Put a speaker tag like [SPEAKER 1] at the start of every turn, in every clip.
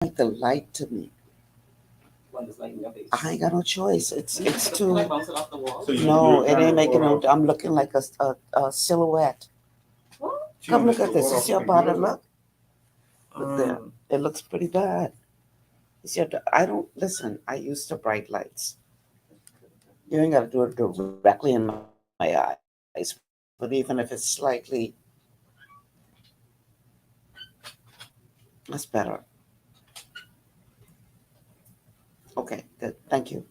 [SPEAKER 1] like the light to me.
[SPEAKER 2] One is like in your face.
[SPEAKER 1] I ain't got no choice. It's
[SPEAKER 2] Can
[SPEAKER 1] too.
[SPEAKER 2] I bounce it off the wall?
[SPEAKER 3] So you
[SPEAKER 1] No,
[SPEAKER 3] do
[SPEAKER 1] it ain't making no.
[SPEAKER 3] camera
[SPEAKER 1] I'm looking like a silhouette. Come look at this. You see how bad it look? Look there. It looks pretty bad. You see, I don't listen. I use the bright lights. You ain't got to do it directly in my eyes, but even if it's slightly, that's better. Okay, good. Thank you.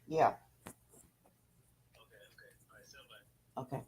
[SPEAKER 1] Yeah. Okay.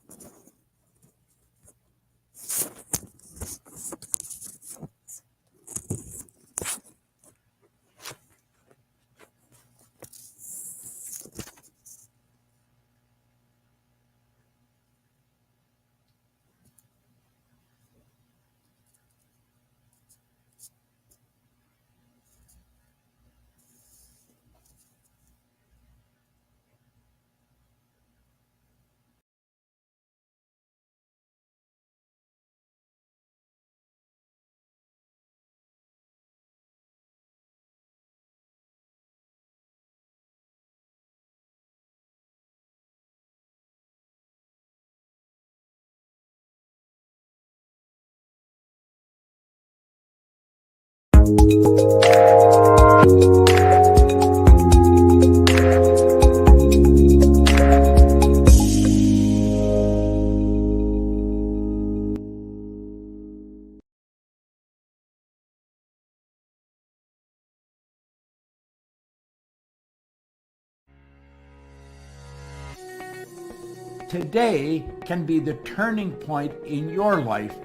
[SPEAKER 4] Today can be the turning point in your life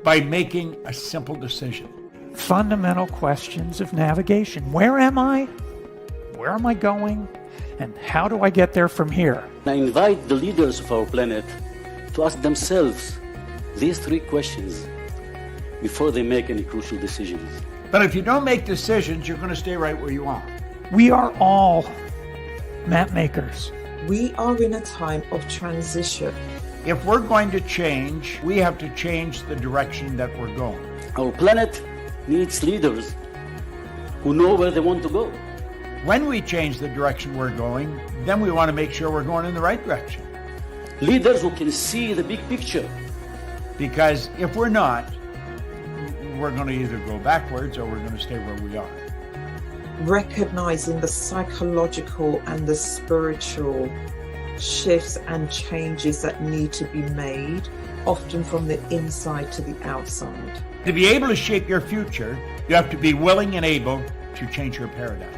[SPEAKER 4] by making a simple decision.
[SPEAKER 5] Fundamental questions of navigation. Where am I? Where am I going? And how do I get there from here?
[SPEAKER 6] I invite the leaders of our planet to ask themselves these three questions before they make any crucial decisions.
[SPEAKER 4] But if you don't make decisions, you're going to stay right where you are.
[SPEAKER 5] We are all map makers.
[SPEAKER 7] We are in a time of transition.
[SPEAKER 4] If we're going to change, we have to change the direction that we're going.
[SPEAKER 6] Our planet needs leaders who know where they want to go.
[SPEAKER 4] When we change the direction we're going, then we want to make sure we're going in the right direction.
[SPEAKER 6] Leaders who can see the big picture.
[SPEAKER 4] Because if we're not, we're going to either go backwards or we're going to stay where we are.
[SPEAKER 7] Recognizing the psychological and the spiritual shifts and changes that need to be made, often from the inside to the outside.
[SPEAKER 4] To be able to shape your future, you have to be willing and able to change your paradigm.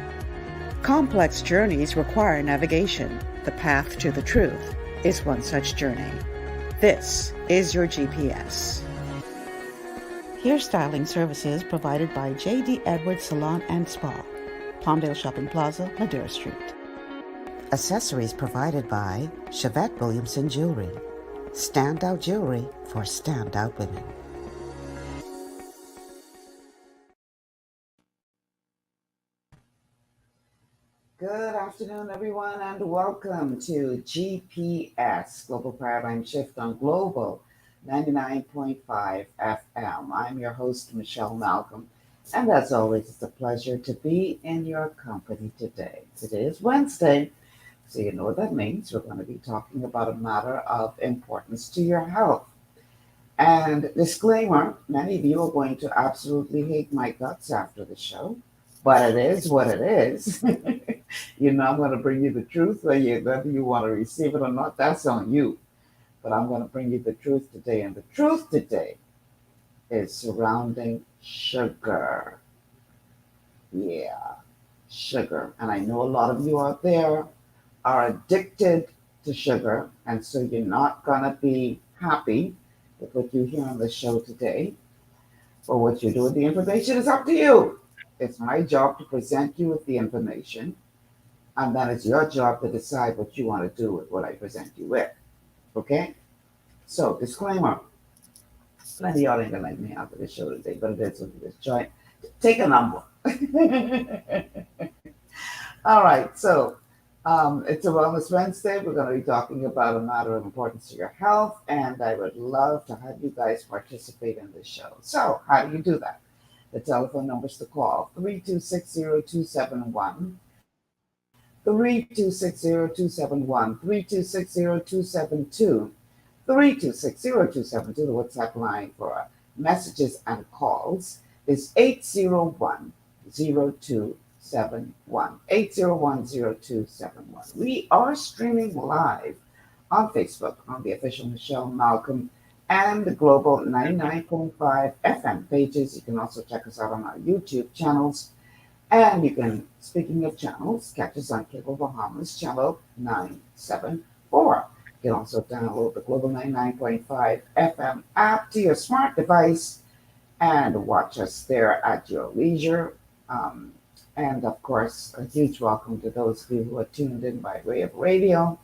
[SPEAKER 8] Complex journeys require navigation. The path to the truth is one such journey. This is your GPS. Hairstyling services provided by J.D. Edwards Salon and Spa, Palmdale Shopping Plaza, Ladera Street. Accessories provided by Chevette Williamson Jewelry. Standout jewelry for standout women.
[SPEAKER 1] Good afternoon, everyone, and welcome to GPS, Global Paradigm Shift on Global 99.5 FM. I'm your host, Michelle Malcolm, and as always, it's a pleasure to be in your company today. Today is Wednesday, so you know what that means. We're going to be talking about a matter of importance to your health. And disclaimer, many of you are going to absolutely hate my guts after the show, but it is what it is. You know, I'm going to bring you the truth, whether you want to receive it or not, that's on you. But I'm going to bring you the truth today. And the truth today is surrounding sugar. Yeah, sugar. And I know a lot of you out there are addicted to sugar. And so you're not going to be happy with what you hear on the show today or what you do with the information is up to you. It's my job to present you with the information, and then it's your job to decide what you want to do with what I present you with. Okay? So, disclaimer. Plenty of y'all ain't gonna like me after the show today, but it is what it is. Join. Take a number. All right, so it's a Wellness Wednesday. We're going to be talking about a matter of importance to your health, and I would love to have you guys participate in this show. So, how do you do that? The telephone numbers to call 3260271, 3260271, 3260272, 3260272. The WhatsApp line for messages and calls is 801-0271. 801-0271. We are streaming live on Facebook on the official Michelle Malcolm and the Global 99.5 FM pages. You can also check us out on our YouTube channels. And you can, speaking of channels, catch us on Cable Bahamas channel 974. You can also download the Global 99.5 FM app to your smart device and watch us there at your leisure. And of course, a huge welcome to those of you who are tuned in by way of radio,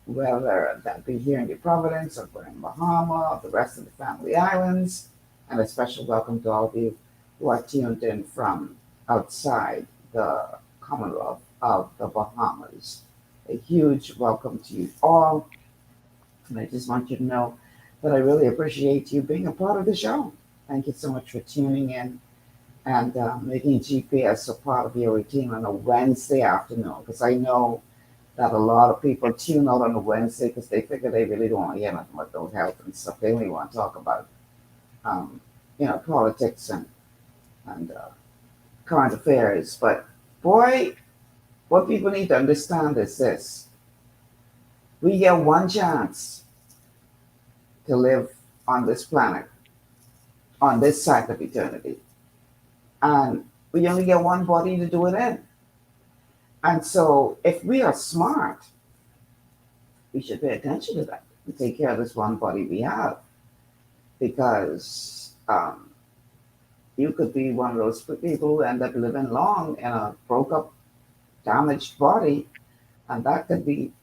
[SPEAKER 1] whether that be here in New Providence or in Bahama or the rest of the family islands. And a special welcome to all of you who are tuned in from outside the Commonwealth of the Bahamas. A huge welcome to you all. And I just want you to know that I really appreciate you being a part of the show. Thank you so much for tuning in and making GPS a part of your routine on a Wednesday afternoon. Because I know that a lot of people tune out on a Wednesday because they figure they really don't want to hear nothing about those health and stuff. They only want to talk about, politics and current affairs. But boy, what people need to understand is this. We get one chance to live on this planet, on this side of eternity. And we only get one body to do it in. And so if we are smart, we should pay attention to that and take care of this one body we have. Because you could be one of those people who end up living long in a broke up, damaged body, and that could be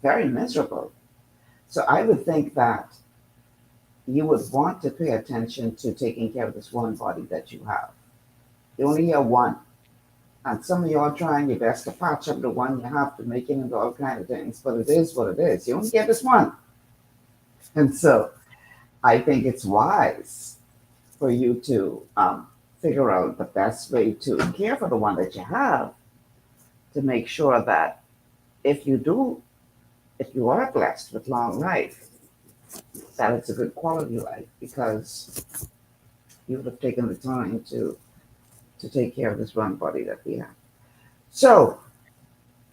[SPEAKER 1] very miserable. So I would think that you would want to pay attention to taking care of this one body that you have. You only have one. And some of you are trying your best to patch up the one you have to make it into all kinds of things, but it is what it is. You only get this one. And so I think it's wise for you to figure out the best way to care for the one that you have, to make sure that if you are blessed with long life, that it's a good quality life, because you would have taken the time to take care of this one body that we have. So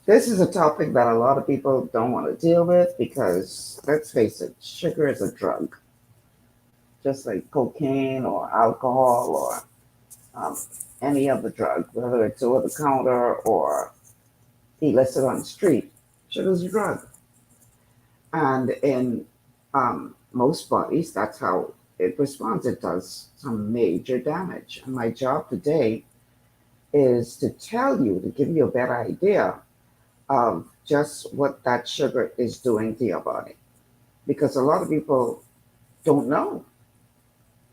[SPEAKER 1] this is a topic that a lot of people don't want to deal with because, let's face it, sugar is a drug. Just like cocaine or alcohol or any other drug, whether it's over the counter or illicit on the street, sugar is a drug. And in most bodies, that's how it responds. It does some major damage. And my job today is to tell you, to give you a better idea of just what that sugar is doing to your body. Because a lot of people don't know,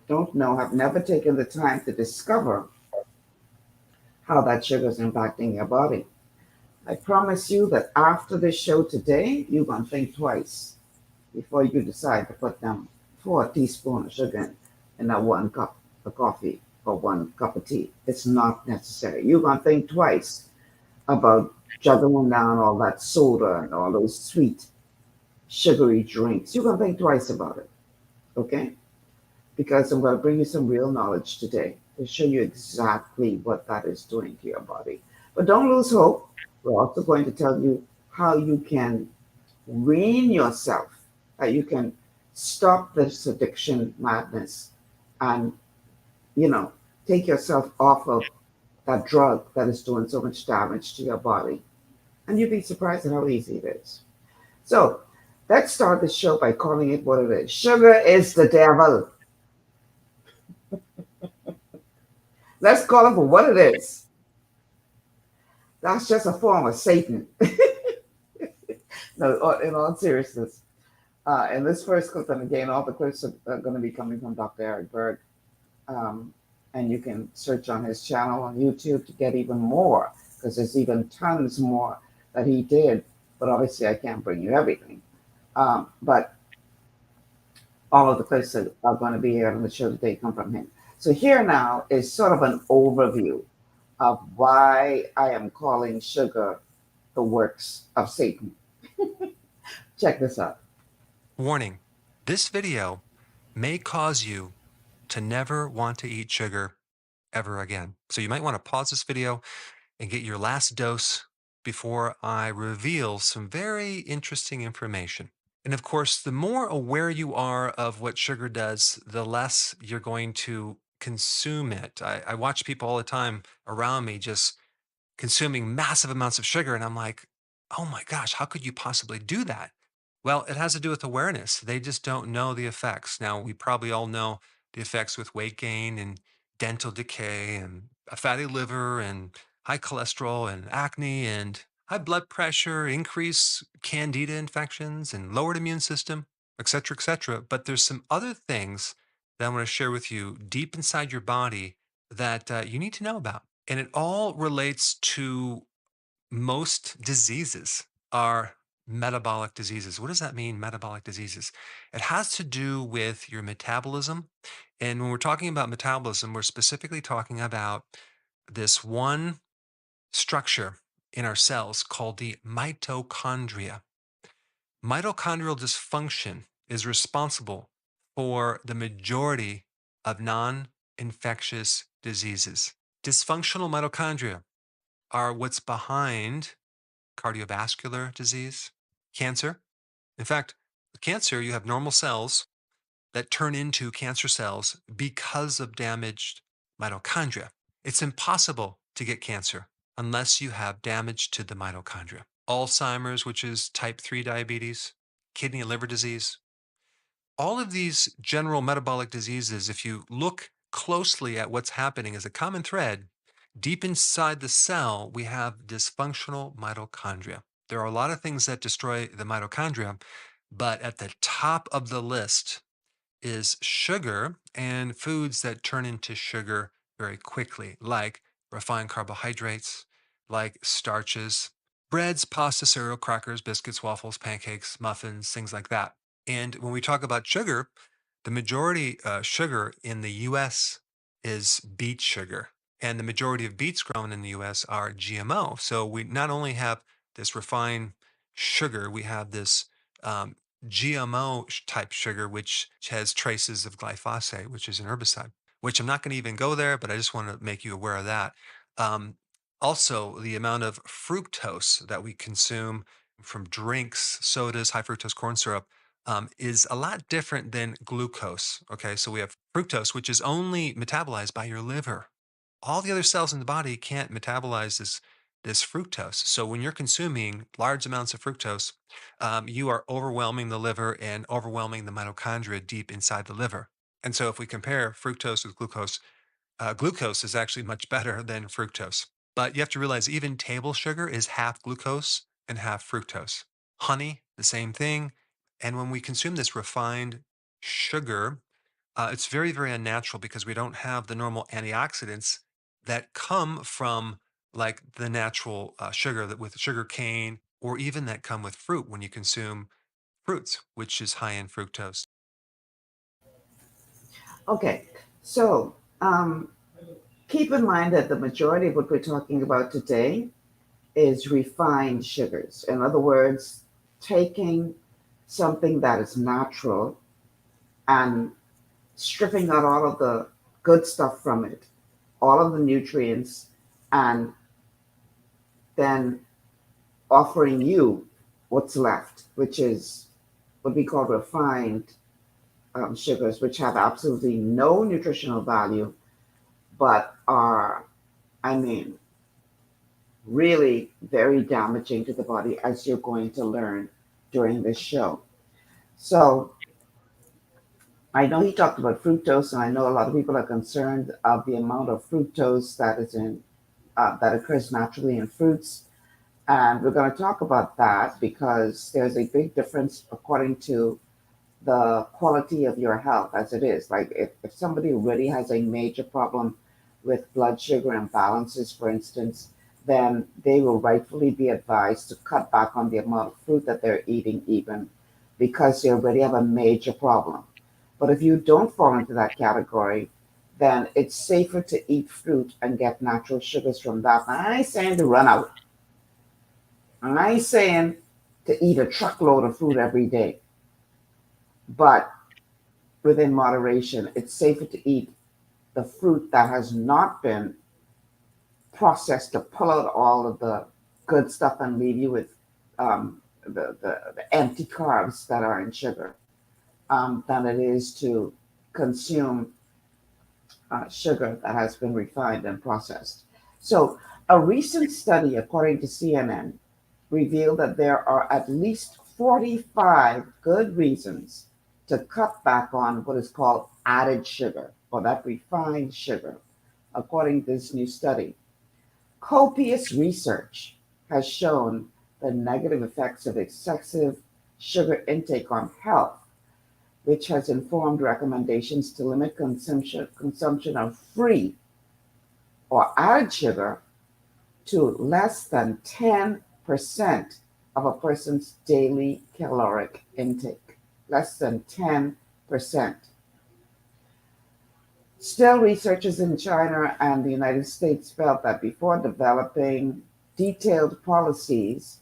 [SPEAKER 1] have never taken the time to discover how that sugar is impacting your body. I promise you that after this show today, you're going to think twice before you decide to put them 4 teaspoons of sugar in that 1 cup of coffee or 1 cup of tea. It's not necessary. You're going to think twice about juggling down all that soda and all those sweet, sugary drinks. You're going to think twice about it, okay? Because I'm going to bring you some real knowledge today to show you exactly what that is doing to your body. But don't lose hope. We're also going to tell you how you can wean yourself, how you can stop this addiction madness and, take yourself off of that drug that is doing so much damage to your body. And you'd be surprised at how easy it is. So Let's start the show by calling it what it is. Sugar is the devil. Let's call it for what it is. That's just a form of Satan. No, in all seriousness. In this first clip, and again, all the clips are going to be coming from Dr. Eric Berg. Um, and you can search on his channel on YouTube to get even more, because there's even tons more that he did. But obviously, I can't bring you everything. But all of the clips that are going to be here on the show today come from him. So here now is sort of an overview of why I am calling sugar the works of Satan. Check this out.
[SPEAKER 3] Warning, this video may cause you to never want to eat sugar ever again. So you might want to pause this video and get your last dose before I reveal some very interesting information. And of course, the more aware you are of what sugar does, the less you're going to consume it. I watch people all the time around me just consuming massive amounts of sugar. And I'm like, oh my gosh, how could you possibly do that? Well, it has to do with awareness. They just don't know the effects. Now, we probably all know the effects with weight gain and dental decay and a fatty liver and high cholesterol and acne and high blood pressure, increased candida infections and lowered immune system, et cetera, et cetera. But there's some other things that I want to share with you deep inside your body that you need to know about. And it all relates to most diseases are metabolic diseases. What does that mean, metabolic diseases? It has to do with your metabolism. And when we're talking about metabolism, we're specifically talking about this one structure in our cells called the mitochondria. Mitochondrial dysfunction is responsible for the majority of non infectious diseases. Dysfunctional mitochondria are what's behind cardiovascular disease, cancer. In fact, with cancer, you have normal cells that turn into cancer cells because of damaged mitochondria. It's impossible to get cancer unless you have damage to the mitochondria. Alzheimer's, which is type 3 diabetes, kidney and liver disease, all of these general metabolic diseases, if you look closely at what's happening as a common thread, deep inside the cell, we have dysfunctional mitochondria. There are a lot of things that destroy the mitochondria, but at the top of the list is sugar and foods that turn into sugar very quickly, like refined carbohydrates, like starches, breads, pasta, cereal, crackers, biscuits, waffles, pancakes, muffins, things like that. And when we talk about sugar, the majority sugar in the US is beet sugar. And the majority of beets grown in the US are GMO. So we not only have this refined sugar, we have this GMO type sugar, which has traces of glyphosate, which is an herbicide, which I'm not going to even go there, but I just want to make you aware of that. Um, Also, the amount of fructose that we consume from drinks, sodas, high fructose corn syrup is a lot different than glucose. Okay, so we have fructose, which is only metabolized by your liver. All the other cells in the body can't metabolize this fructose. So when you're consuming large amounts of fructose, you are overwhelming the liver and overwhelming the mitochondria deep inside the liver. And so if we compare fructose with glucose, glucose is actually much better than fructose. But you have to realize even table sugar is half glucose and half fructose. Honey, the same thing. And when we consume this refined sugar, it's very, very unnatural because we don't have the normal antioxidants that come from like the natural sugar that with sugar cane or even that come with fruit when you consume fruits, which is high in fructose.
[SPEAKER 1] Okay, so keep in mind that the majority of what we're talking about today is refined sugars. In other words, taking something that is natural and stripping out all of the good stuff from it, all of the nutrients, and then offering you what's left, which is what we call refined sugars, which have absolutely no nutritional value, but are, I mean, really very damaging to the body, as you're going to learn during this show. So I know he talked about fructose, and I know a lot of people are concerned of the amount of fructose that is in that occurs naturally in fruits. And we're going to talk about that because there's a big difference according to the quality of your health as it is. Like if somebody really has a major problem with blood sugar imbalances, for instance, then they will rightfully be advised to cut back on the amount of fruit that they're eating, even because they already have a major problem. But if you don't fall into that category, then it's safer to eat fruit and get natural sugars from that. And I ain't saying to run out. And I ain't saying to eat a truckload of fruit every day. But within moderation, it's safer to eat the fruit that has not been processed to pull out all of the good stuff and leave you with the empty carbs that are in sugar, than it is to consume sugar that has been refined and processed. So, a recent study, according to CNN, revealed that there are at least 45 good reasons to cut back on what is called added sugar or that refined sugar, according to this new study. Copious research has shown the negative effects of excessive sugar intake on health, which has informed recommendations to limit consumption of free or added sugar to less than 10% of a person's daily caloric intake. Less than 10%. Still, researchers in China and the United States felt that before developing detailed policies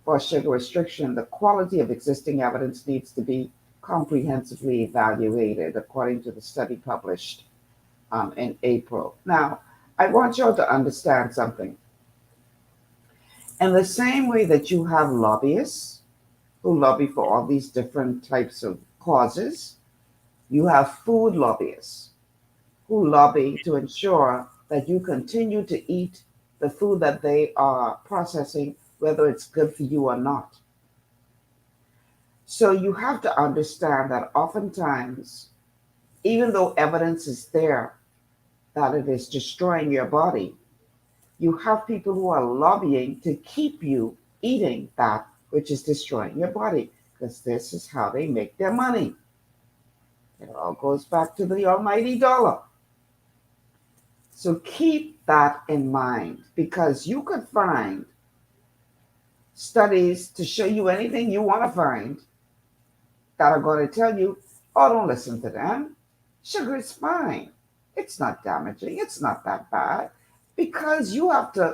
[SPEAKER 1] for sugar restriction, the quality of existing evidence needs to be comprehensively evaluated, according to the study published in April. Now, I want you all to understand something. In the same way that you have lobbyists who lobby for all these different types of causes, you have food lobbyists who lobby to ensure that you continue to eat the food that they are processing, whether it's good for you or not. So you have to understand that oftentimes, even though evidence is there that it is destroying your body, you have people who are lobbying to keep you eating that which is destroying your body, because this is how they make their money. It all goes back to the almighty dollar. So keep that in mind, because you could find studies to show you anything you want to find that are going to tell you, oh, don't listen to them. Sugar is fine. It's not damaging. It's not that bad. Because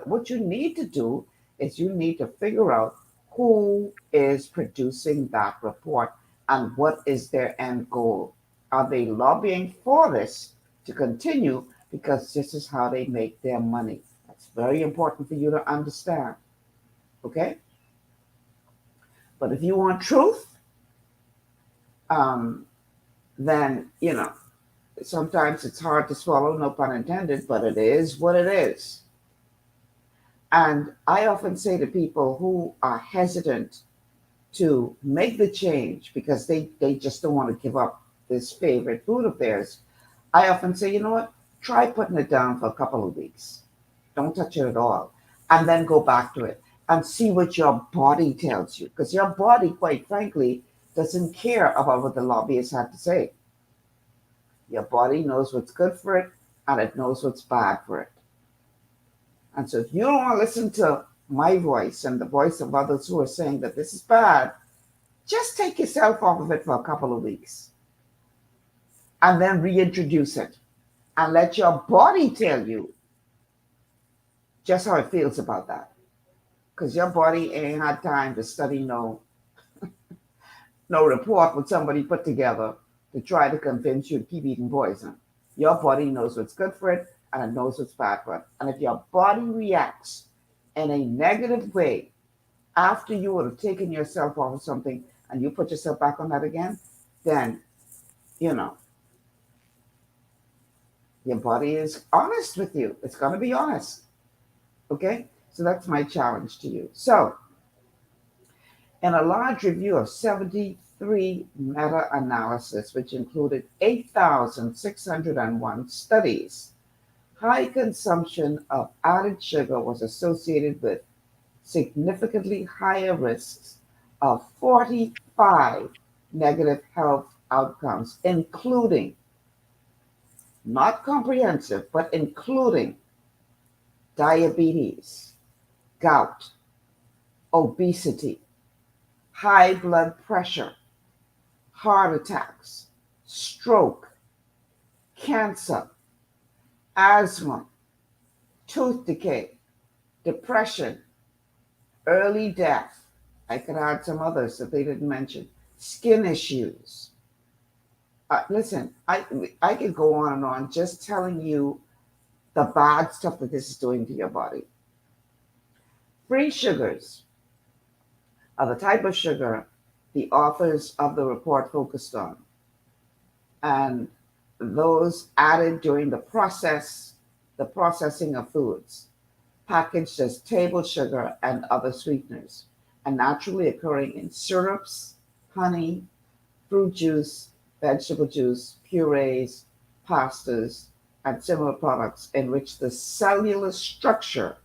[SPEAKER 1] what you need to do is you need to figure out who is producing that report and what is their end goal. Are they lobbying for this to continue because this is how they make their money? That's very important for you to understand. Okay? But if you want truth, then, sometimes it's hard to swallow, no pun intended, but it is what it is. And I often say to people who are hesitant to make the change because they just don't want to give up this favorite food of theirs, I often say, you know what? Try putting it down for a couple of weeks. Don't touch it at all. And then go back to it and see what your body tells you. Because your body, quite frankly, doesn't care about what the lobbyists have to say. Your body knows what's good for it and it knows what's bad for it. And so if you don't want to listen to my voice and the voice of others who are saying that this is bad, just take yourself off of it for a couple of weeks and then reintroduce it and let your body tell you just how it feels about that. Because your body ain't had time to study no report what somebody put together to try to convince you to keep eating poison. Your body knows what's good for it and it knows what's bad for it. And if your body reacts in a negative way after you would have taken yourself off of something and you put yourself back on that again, then, your body is honest with you. It's going to be honest. Okay? So that's my challenge to you. So, in a large review of 73 2023 meta-analysis, which included 8,601 studies, high consumption of added sugar was associated with significantly higher risks of 45 negative health outcomes, including, not comprehensive, but including diabetes, gout, obesity, high blood pressure, heart attacks, stroke, cancer, asthma, tooth decay, depression, early death. I could add some others that they didn't mention. Skin issues. Listen, I could go on and on just telling you the bad stuff that this is doing to your body. Free sugars are the type of sugar the authors of the report focused on, and those added during the processing of foods, packaged as table sugar and other sweeteners, and naturally occurring in syrups, honey, fruit juice, vegetable juice, purees, pastas, and similar products in which the cellular structure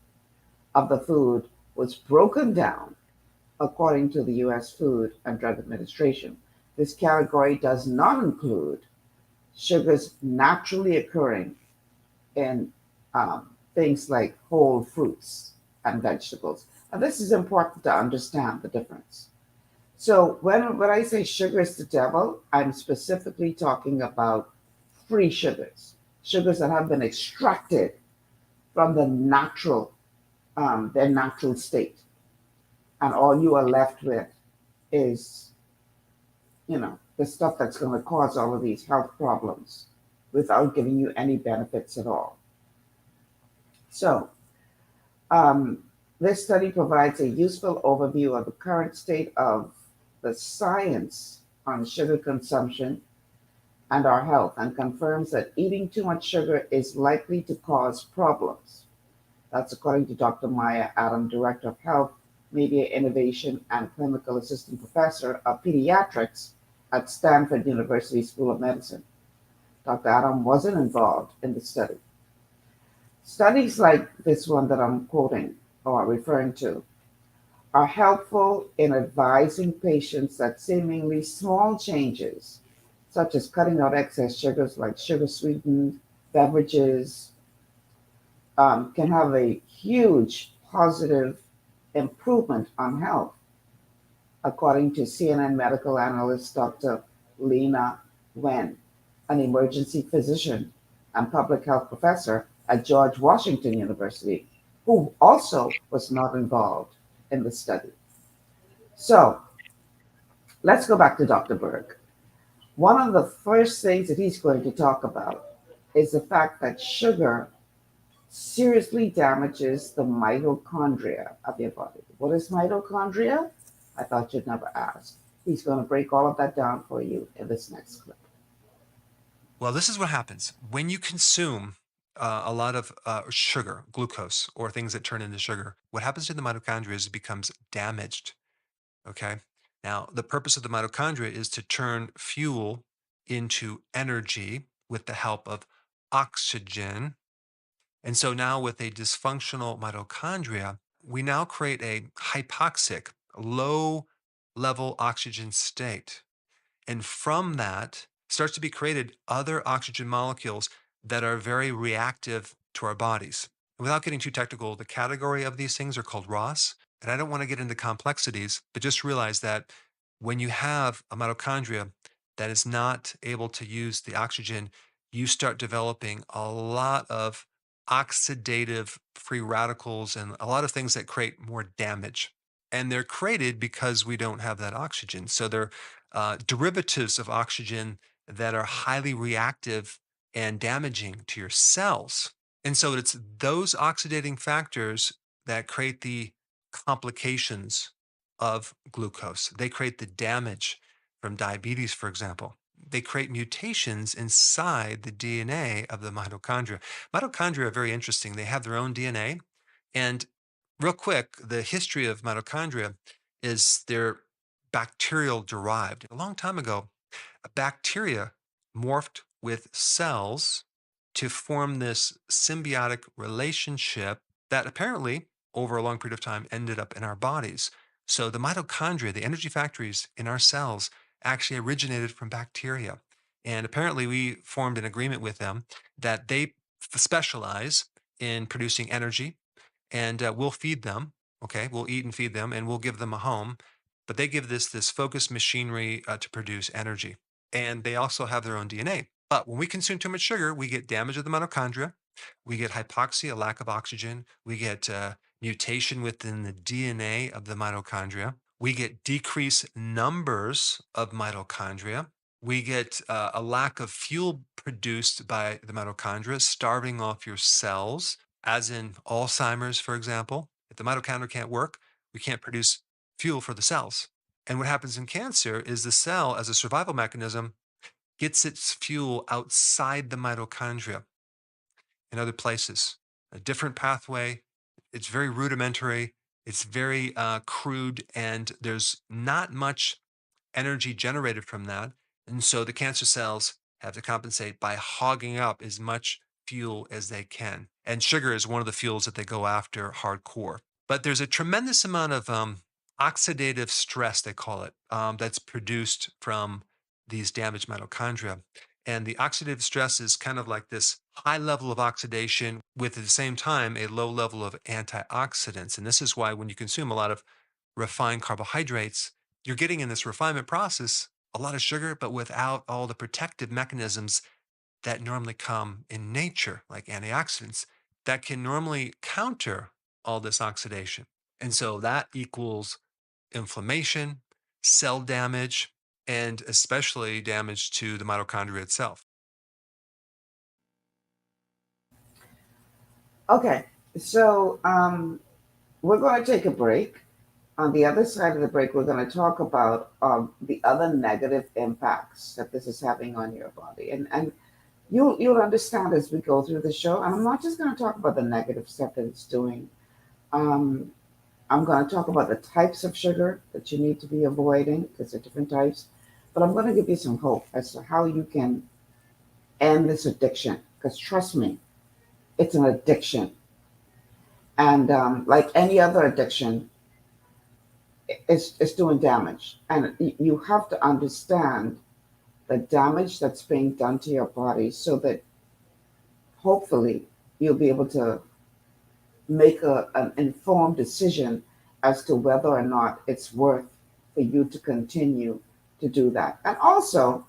[SPEAKER 1] of the food was broken down according to the US Food and Drug Administration. This category does not include sugars naturally occurring in things like whole fruits and vegetables. And this is important to understand the difference. So when I say sugar is the devil, I'm specifically talking about free sugars, sugars that have been extracted from their natural state, and all you are left with is, the stuff that's going to cause all of these health problems without giving you any benefits at all. So, this study provides a useful overview of the current state of the science on sugar consumption and our health, and confirms that eating too much sugar is likely to cause problems. That's according to Dr. Maya Adam, Director of Health, Media Innovation, and Clinical Assistant Professor of Pediatrics at Stanford University School of Medicine. Dr. Adam wasn't involved in the study. Studies like this one that I'm quoting or referring to are helpful in advising patients that seemingly small changes, such as cutting out excess sugars like sugar sweetened beverages, can have a huge positive improvement on health, according to CNN medical analyst Dr. Lena Wen, an emergency physician and public health professor at George Washington University, who also was not involved in the study. So let's go back to Dr. Berg. One of the first things that he's going to talk about is the fact that sugar seriously damages the mitochondria of your body. What is mitochondria? I thought you'd never ask. He's going to break all of that down for you in this next clip.
[SPEAKER 3] Well, this is what happens when you consume a lot of sugar, glucose, or things that turn into sugar. What happens to the mitochondria is it becomes damaged. Okay. Now, the purpose of the mitochondria is to turn fuel into energy with the help of oxygen. And so now, with a dysfunctional mitochondria, we now create a hypoxic, low level oxygen state. And from that starts to be created other oxygen molecules that are very reactive to our bodies. Without getting too technical, the category of these things are called ROS. And I don't want to get into complexities, but just realize that when you have a mitochondria that is not able to use the oxygen, you start developing a lot of oxidative free radicals and a lot of things that create more damage. And they're created because we don't have that oxygen. So they're derivatives of oxygen that are highly reactive and damaging to your cells. And so it's those oxidating factors that create the complications of glucose. They create the damage from diabetes, for example. They create mutations inside the DNA of the mitochondria. Mitochondria are very interesting. They have their own DNA. And real quick, the history of mitochondria is they're bacterial derived. A long time ago, a bacteria morphed with cells to form this symbiotic relationship that apparently, over a long period of time, ended up in our bodies. So the mitochondria, the energy factories in our cells, actually originated from bacteria. And apparently, we formed an agreement with them that they specialize in producing energy, and we'll feed them. Okay, we'll eat and feed them, and we'll give them a home. But they give this focused machinery to produce energy, and they also have their own DNA. But when we consume too much sugar, we get damage of the mitochondria, we get hypoxia, a lack of oxygen, we get mutation within the DNA of the mitochondria, we get decreased numbers of mitochondria, we get a lack of fuel produced by the mitochondria, starving off your cells, as in Alzheimer's, for example. If the mitochondria can't work, we can't produce fuel for the cells. And what happens in cancer is the cell, as a survival mechanism, gets its fuel outside the mitochondria in other places. A different pathway. It's very rudimentary. It's very crude, and there's not much energy generated from that. And so the cancer cells have to compensate by hogging up as much fuel as they can. And sugar is one of the fuels that they go after hardcore. But there's a tremendous amount of oxidative stress, they call it, that's produced from these damaged mitochondria. And the oxidative stress is kind of like this high level of oxidation with, at the same time, a low level of antioxidants. And this is why when you consume a lot of refined carbohydrates, you're getting in this refinement process a lot of sugar, but without all the protective mechanisms that normally come in nature, like antioxidants, that can normally counter all this oxidation. And so that equals inflammation, cell damage, and especially damage to the mitochondria itself.
[SPEAKER 1] Okay, so we're going to take a break. On the other side of the break, we're going to talk about the other negative impacts that this is having on your body. And you'll understand as we go through the show. And I'm not just going to talk about the negative stuff that it's doing. I'm going to talk about the types of sugar that you need to be avoiding, because there are different types. But I'm going to give you some hope as to how you can end this addiction. Because trust me, it's an addiction. And like any other addiction, it's doing damage. And you have to understand the damage that's being done to your body so that hopefully you'll be able to make an informed decision as to whether or not it's worth for you to continue to do that. And also,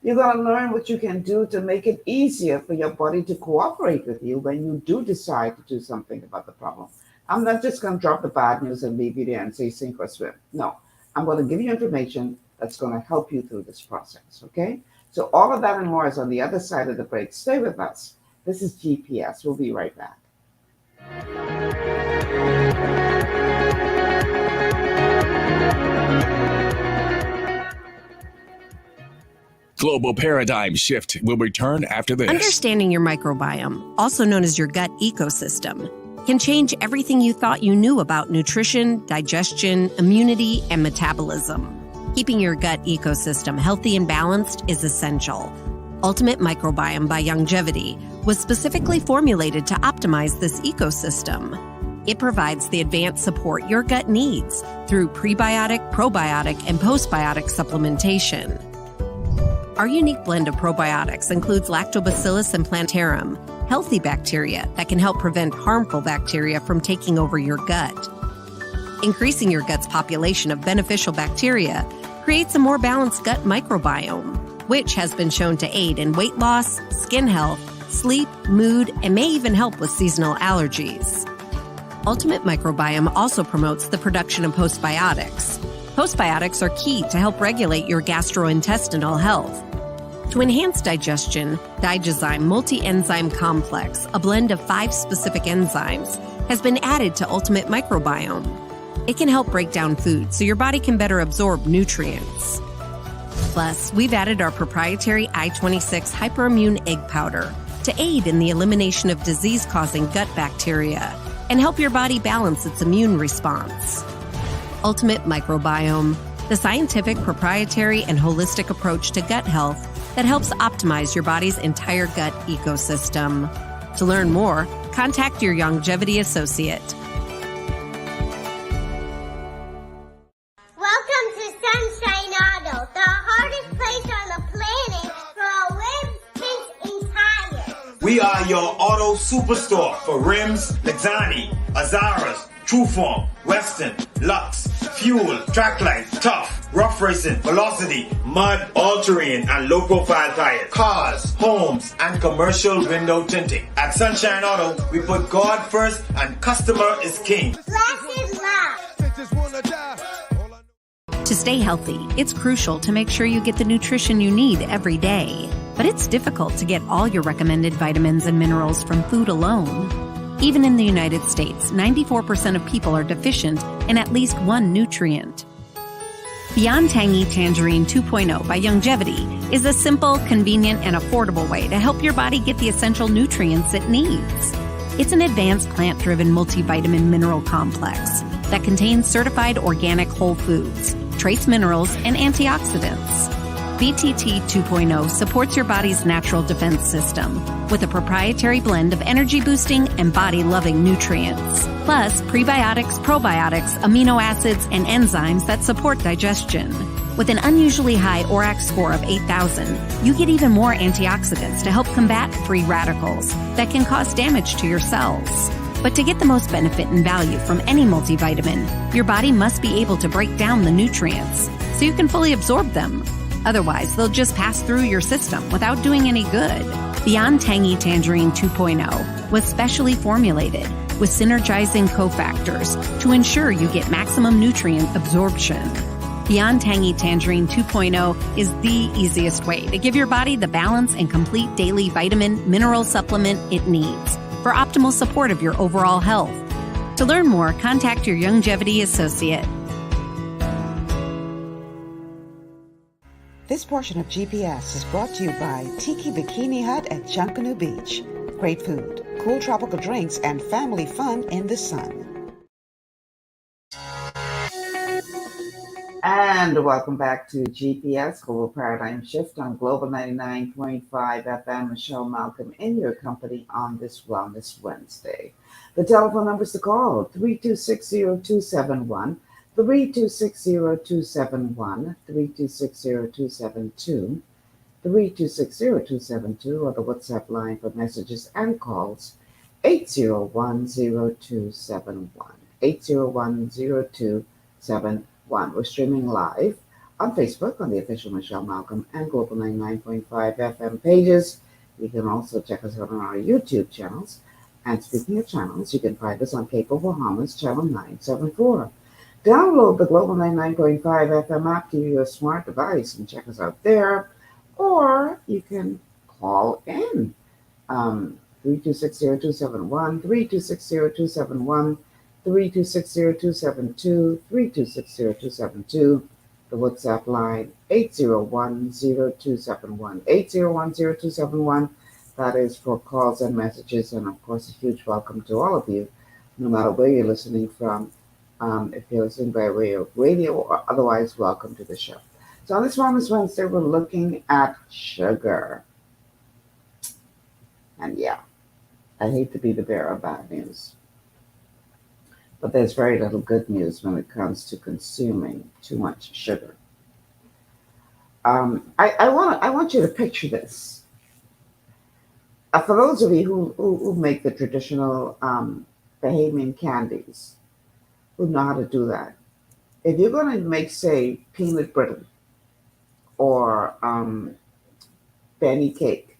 [SPEAKER 1] you're going to learn what you can do to make it easier for your body to cooperate with you when you do decide to do something about the problem. I'm not just going to drop the bad news and leave you there and say sink or swim. No, I'm going to give you information that's going to help you through this process, okay? So all of that and more is on the other side of the break. Stay with us. This is GPS. We'll be right back.
[SPEAKER 9] Global Paradigm Shift will return after this.
[SPEAKER 10] Understanding your microbiome, also known as your gut ecosystem, can change everything you thought you knew about nutrition, digestion, immunity, and metabolism. Keeping your gut ecosystem healthy and balanced is essential. Ultimate Microbiome by Longevity was specifically formulated to optimize this ecosystem. It provides the advanced support your gut needs through prebiotic, probiotic, and postbiotic supplementation. Our unique blend of probiotics includes Lactobacillus and Plantarum, healthy bacteria that can help prevent harmful bacteria from taking over your gut. Increasing your gut's population of beneficial bacteria creates a more balanced gut microbiome, which has been shown to aid in weight loss, skin health, sleep, mood, and may even help with seasonal allergies. Ultimate Microbiome also promotes the production of postbiotics. Postbiotics are key to help regulate your gastrointestinal health. To enhance digestion, Digizyme Multi-Enzyme Complex, a blend of 5 specific enzymes, has been added to Ultimate Microbiome. It can help break down food so your body can better absorb nutrients. Plus, we've added our proprietary I-26 Hyperimmune Egg Powder to aid in the elimination of disease-causing gut bacteria and help your body balance its immune response. Ultimate Microbiome, the scientific, proprietary, and holistic approach to gut health that helps optimize your body's entire gut ecosystem. To learn more, contact your longevity associate.
[SPEAKER 11] Welcome to Sunshine Auto, the hardest place on the planet for a rims, tints, and tires.
[SPEAKER 12] We are your auto superstore for rims, Lexani, Azaras, Trueform, Western, Lux, Fuel, Trackline, Tough, Rough Racing, Velocity, Mud, All-Terrain, and low-profile tires, cars, homes, and commercial window tinting. At Sunshine Auto, we put God first and customer is king.
[SPEAKER 11] Less is love.
[SPEAKER 10] To stay healthy, it's crucial to make sure you get the nutrition you need every day. But it's difficult to get all your recommended vitamins and minerals from food alone. Even in the United States, 94% of people are deficient in at least one nutrient. Beyond Tangy Tangerine 2.0 by Longevity is a simple, convenient, and affordable way to help your body get the essential nutrients it needs. It's an advanced plant-driven multivitamin mineral complex that contains certified organic whole foods, trace minerals, and antioxidants. BTT 2.0 supports your body's natural defense system with a proprietary blend of energy-boosting and body-loving nutrients, plus prebiotics, probiotics, amino acids, and enzymes that support digestion. With an unusually high ORAC score of 8,000, you get even more antioxidants to help combat free radicals that can cause damage to your cells. But to get the most benefit and value from any multivitamin, your body must be able to break down the nutrients so you can fully absorb them. Otherwise, they'll just pass through your system without doing any good. Beyond Tangy Tangerine 2.0 was specially formulated with synergizing cofactors to ensure you get maximum nutrient absorption. Beyond Tangy Tangerine 2.0 is the easiest way to give your body the balance and complete daily vitamin mineral supplement it needs for optimal support of your overall health. To learn more, contact your longevity associate.
[SPEAKER 8] This portion of GPS is brought to you by Tiki Bikini Hut at Junkanoo Beach. Great food, cool tropical drinks, and family fun in the sun.
[SPEAKER 1] And welcome back to GPS, Global Paradigm Shift on Global 99.5 FM. Michelle Malcolm in your company on this Wellness Wednesday. The telephone numbers to call, 3260271. 3260271, 3260272, 3260272, or the WhatsApp line for messages and calls, 8010271, 8010271. We're streaming live on Facebook on the official Michelle Malcolm and Global 99.5 FM pages. You can also check us out on our YouTube channels. And speaking of channels, you can find us on Cape Bahamas, channel 974. Download the Global 99.5 FM app to your smart device and check us out there. Or you can call in 3260271, 3260271, 3260272, 3260272. The WhatsApp line, 8010271, 8010271. That is for calls and messages. And of course, a huge welcome to all of you, no matter where you're listening from. If you're listening by way of radio or otherwise, welcome to the show. So on this Wellness Wednesday, we're looking at sugar. And yeah, I hate to be the bearer of bad news, but there's very little good news when it comes to consuming too much sugar. I want you to picture this. For those of you who make the traditional Bahamian candies, who know how to do that. If you're going to make, say, peanut brittle or benny cake,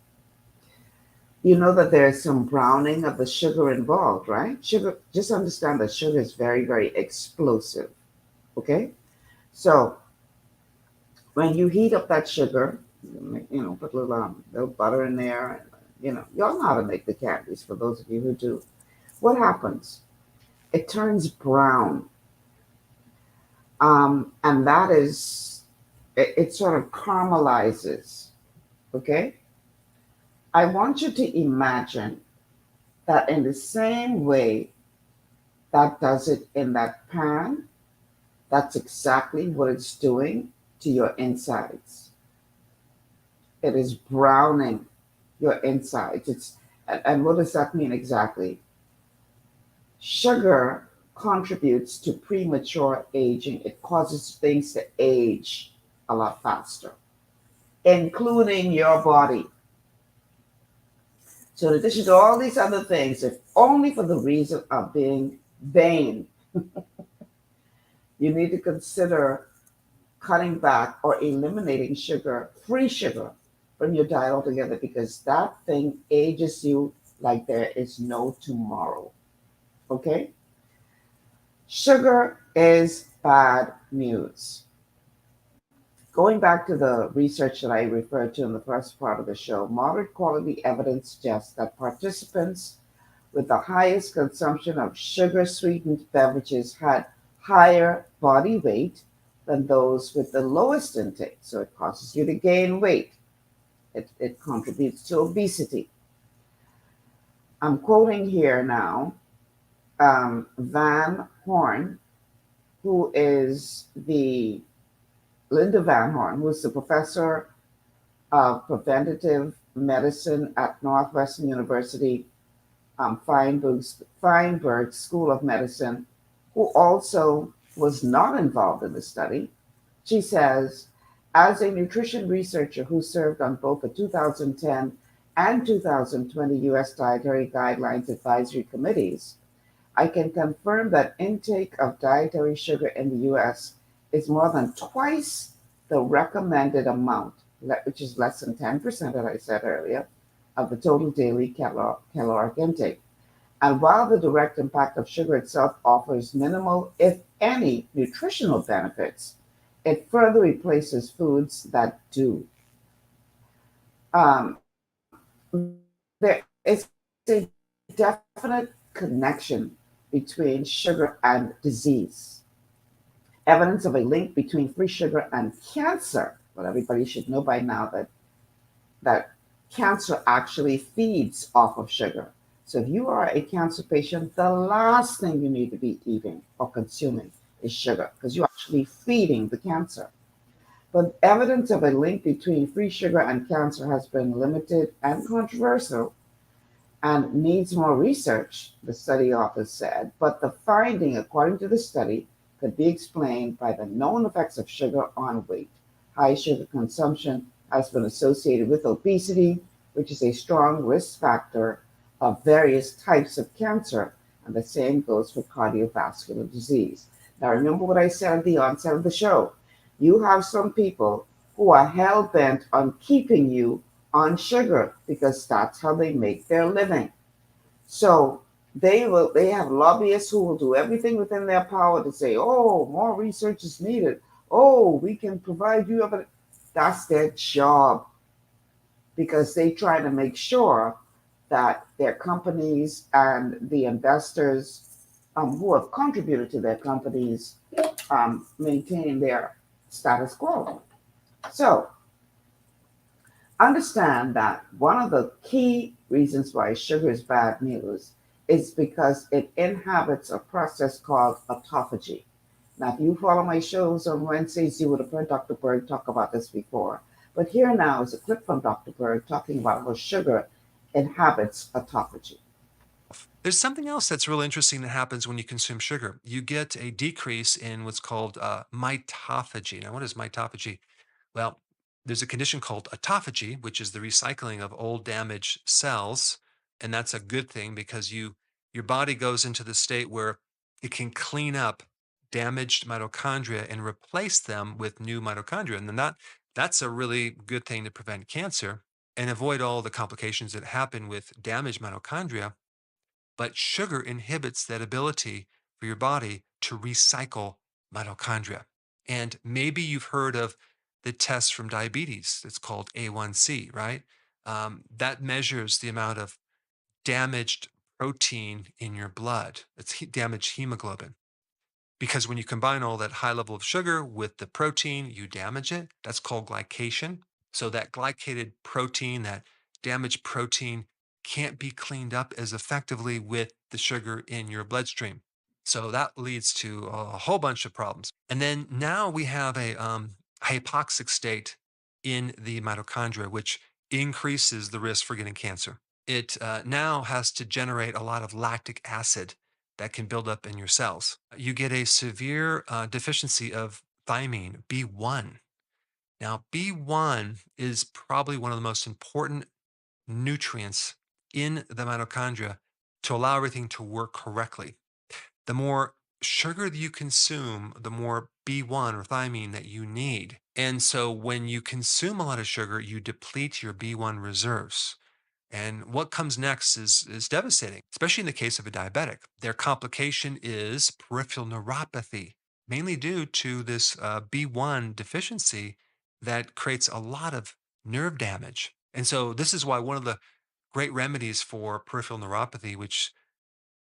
[SPEAKER 1] you know that there's some browning of the sugar involved, right? Sugar, just understand that sugar is very, very explosive, okay? So when you heat up that sugar, put a little butter in there, y'all know how to make the candies for those of you who do. What happens? It turns brown. And that is, it sort of caramelizes, okay? I want you to imagine that in the same way that does it in that pan, That's exactly what it's doing to your insides. It is browning your insides. And what does that mean exactly? Sugar contributes to premature aging. It causes things to age a lot faster, including your body. So, in addition to all these other things, if only for the reason of being vain, you need to consider cutting back or eliminating sugar, free sugar, from your diet altogether because that thing ages you like there is no tomorrow. Okay? Sugar is bad news. Going back to the research that I referred to in the first part of the show, moderate quality evidence suggests that participants with the highest consumption of sugar sweetened beverages had higher body weight than those with the lowest intake. So it causes you to gain weight. It contributes to obesity. I'm quoting here now Van Horn, who is the Linda Van Horn, who is the professor of preventative medicine at Northwestern University Feinberg School of Medicine, who also was not involved in the study. She says, as a nutrition researcher who served on both the 2010 and 2020 U.S. Dietary Guidelines Advisory Committees, I can confirm that intake of dietary sugar in the U.S. is more than twice the recommended amount, which is less than 10%, as I said earlier, of the total daily caloric intake. And while the direct impact of sugar itself offers minimal, if any, nutritional benefits, it further replaces foods that do. Um, there is a definite connection between sugar and disease. Evidence of a link between free sugar and cancer. But everybody should know by now that cancer actually feeds off of sugar. So if you are a cancer patient, the last thing you need to be eating or consuming is sugar because you're actually feeding the cancer. But evidence of a link between free sugar and cancer has been limited and controversial and needs more research, the study authors said. But the finding, according to the study, could be explained by the known effects of sugar on weight. High sugar consumption has been associated with obesity, which is a strong risk factor of various types of cancer, and the same goes for cardiovascular disease. Now, remember what I said at the onset of the show. You have some people who are hell bent on keeping you on sugar because that's how they make their living. So they have lobbyists who will do everything within their power to say, oh, more research is needed. Oh, we can provide you evidence. That's their job because they try to make sure that their companies and the investors who have contributed to their companies maintain their status quo. So understand that one of the key reasons why sugar is bad news is because it inhabits a process called autophagy. Now, if you follow my shows on Wednesdays, you would have heard Dr. Berg talk about this before. But here now is a clip from Dr. Berg talking about how sugar inhabits autophagy.
[SPEAKER 3] There's something else that's really interesting that happens when you consume sugar. You get a decrease in what's called mitophagy. Now, what is mitophagy? Well, there's a condition called autophagy, which is the recycling of old damaged cells, and that's a good thing because your body goes into the state where it can clean up damaged mitochondria and replace them with new mitochondria, and then that's a really good thing to prevent cancer and avoid all the complications that happen with damaged mitochondria. But sugar inhibits that ability for your body to recycle mitochondria. And maybe you've heard of the test from diabetes. It's called A1C, right? That measures the amount of damaged protein in your blood. It's damaged hemoglobin. Because when you combine all that high level of sugar with the protein, you damage it. That's called glycation. So that glycated protein, that damaged protein, can't be cleaned up as effectively with the sugar in your bloodstream. So that leads to a whole bunch of problems. And then now we have a hypoxic state in the mitochondria, which increases the risk for getting cancer. It now has to generate a lot of lactic acid that can build up in your cells. You get a severe deficiency of thiamine, B1. Now, B1 is probably one of the most important nutrients in the mitochondria to allow everything to work correctly. The more sugar that you consume, the more B1 or thiamine that you need. And so when you consume a lot of sugar, you deplete your B1 reserves. And what comes next is devastating, especially in the case of a diabetic. Their complication is peripheral neuropathy, mainly due to this B1 deficiency that creates a lot of nerve damage. And so this is why one of the great remedies for peripheral neuropathy, which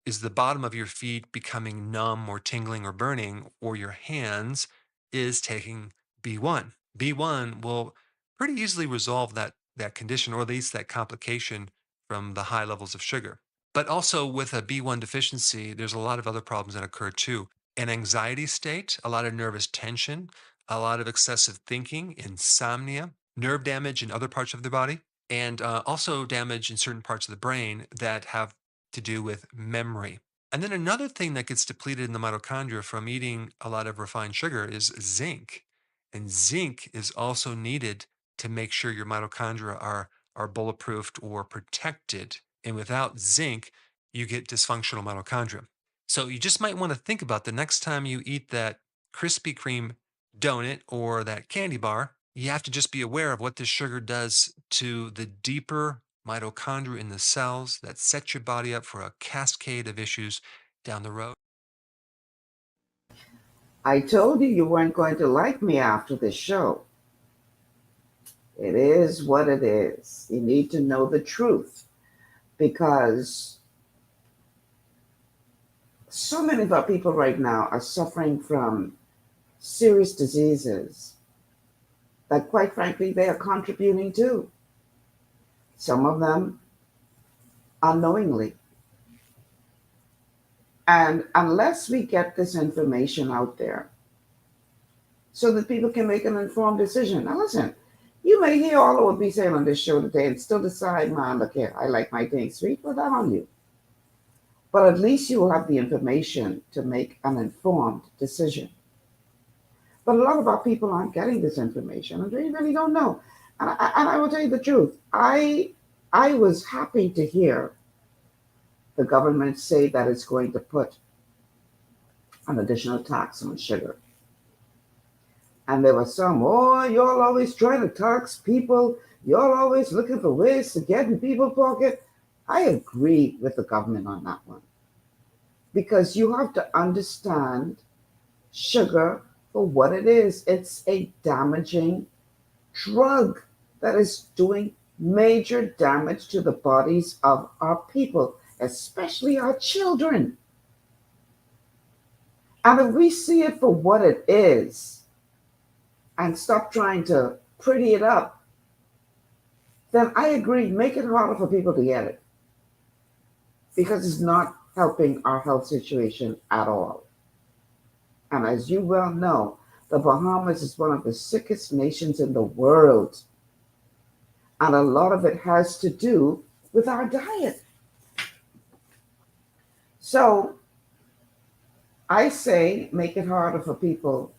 [SPEAKER 3] is the bottom of your feet becoming numb or tingling or burning, or your hands, is taking B1. B1 will pretty easily resolve that condition, or at least that complication from the high levels of sugar. But also with a B1 deficiency, there's a lot of other problems that occur too. An anxiety state, a lot of nervous tension, a lot of excessive thinking, insomnia, nerve damage in other parts of the body, and also damage in certain parts of the brain that have to do with memory. And then another thing that gets depleted in the mitochondria from eating a lot of refined sugar is zinc. And zinc is also needed to make sure your mitochondria are bulletproofed or protected. And without zinc, you get dysfunctional mitochondria. So you just might want to think about the next time you eat that Krispy Kreme donut or that candy bar, you have to just be aware of what this sugar does to the deeper mitochondria in the cells that set your body up for a cascade of issues down the road.
[SPEAKER 1] I told you weren't going to like me after this show. It is what it is. You need to know the truth because so many of our people right now are suffering from serious diseases that, quite frankly, they are contributing to. Some of them unknowingly. And unless we get this information out there so that people can make an informed decision. Now, listen, you may hear all of what we say on this show today and still decide, man, look here, I like my things sweet, well, that on you. But at least you will have the information to make an informed decision. But a lot of our people aren't getting this information and they really don't know. And I will tell you the truth. I was happy to hear the government say that it's going to put an additional tax on sugar. And there were some, oh, you're always trying to tax people. You're always looking for ways to get in people's pocket. I agree with the government on that one. Because you have to understand sugar for what it is. It's a damaging drug that is doing major damage to the bodies of our people, especially our children. And if we see it for what it is and stop trying to pretty it up, then I agree, make it harder for people to get it. Because it's not helping our health situation at all. And as you well know, the Bahamas is one of the sickest nations in the world. And a lot of it has to do with our diet. So I say make it harder for people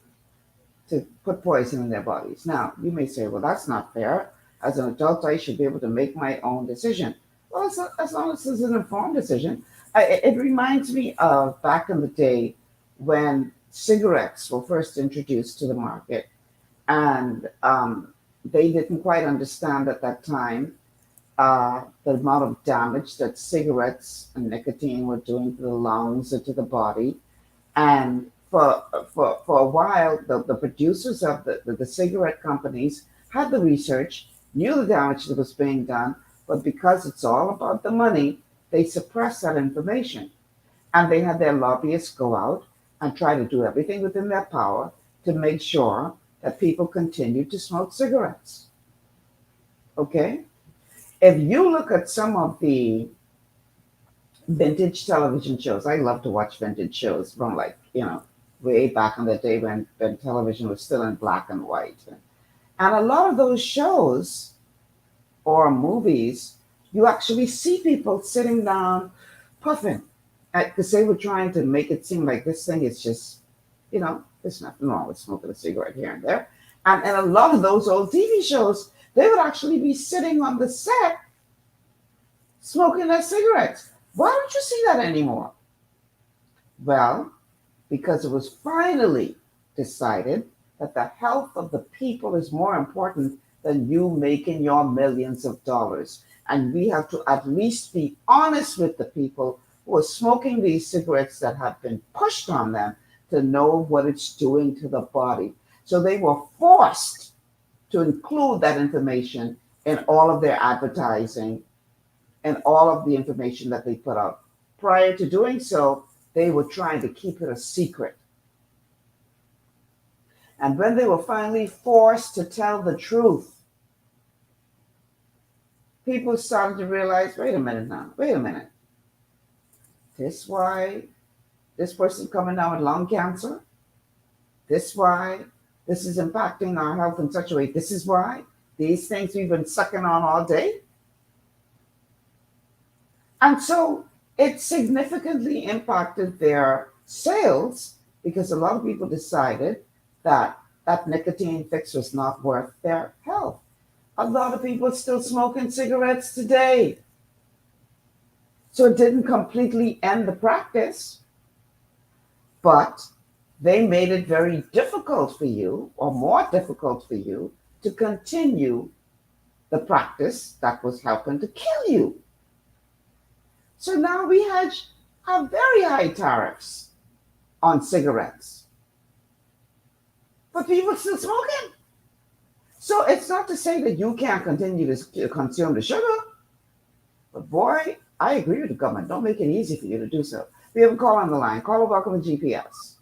[SPEAKER 1] to put poison in their bodies. Now, you may say, well, that's not fair. As an adult, I should be able to make my own decision. Well, as long as it's an informed decision. It reminds me of back in the day when cigarettes were first introduced to the market. And they didn't quite understand at that time the amount of damage that cigarettes and nicotine were doing to the lungs and to the body. And for a while, the producers of the cigarette companies had the research, knew the damage that was being done, but because it's all about the money, they suppressed that information. And they had their lobbyists go out and try to do everything within their power to make sure that people continued to smoke cigarettes. Okay? If you look at some of the vintage television shows. I love to watch vintage shows from way back in the day when television was still in black and white. And a lot of those shows or movies, you actually see people sitting down puffing because they were trying to make it seem like this thing is just, there's nothing wrong with smoking a cigarette here and there. And a lot of those old TV shows, they would actually be sitting on the set smoking their cigarettes. Why don't you see that anymore? Well, because it was finally decided that the health of the people is more important than you making your millions of dollars. And we have to at least be honest with the people who are smoking these cigarettes that have been pushed on them to know what it's doing to the body. So they were forced to include that information in all of their advertising and all of the information that they put out. Prior to doing so, they were trying to keep it a secret. And when they were finally forced to tell the truth, people started to realize, wait a minute. This why this person coming down with lung cancer? This why this is impacting our health in such a way? This is why these things we've been sucking on all day? And so it significantly impacted their sales because a lot of people decided that that nicotine fix was not worth their health. A lot of people still smoking cigarettes today. So it didn't completely end the practice, but they made it very difficult for you, or more difficult for you, to continue the practice that was helping to kill you. So now we have very high tariffs on cigarettes, but people still smoking. So it's not to say that you can't continue to consume the sugar, but boy, I agree with the government. Don't make it easy for you to do so. We have a call on the line. Caller, welcome to GPS.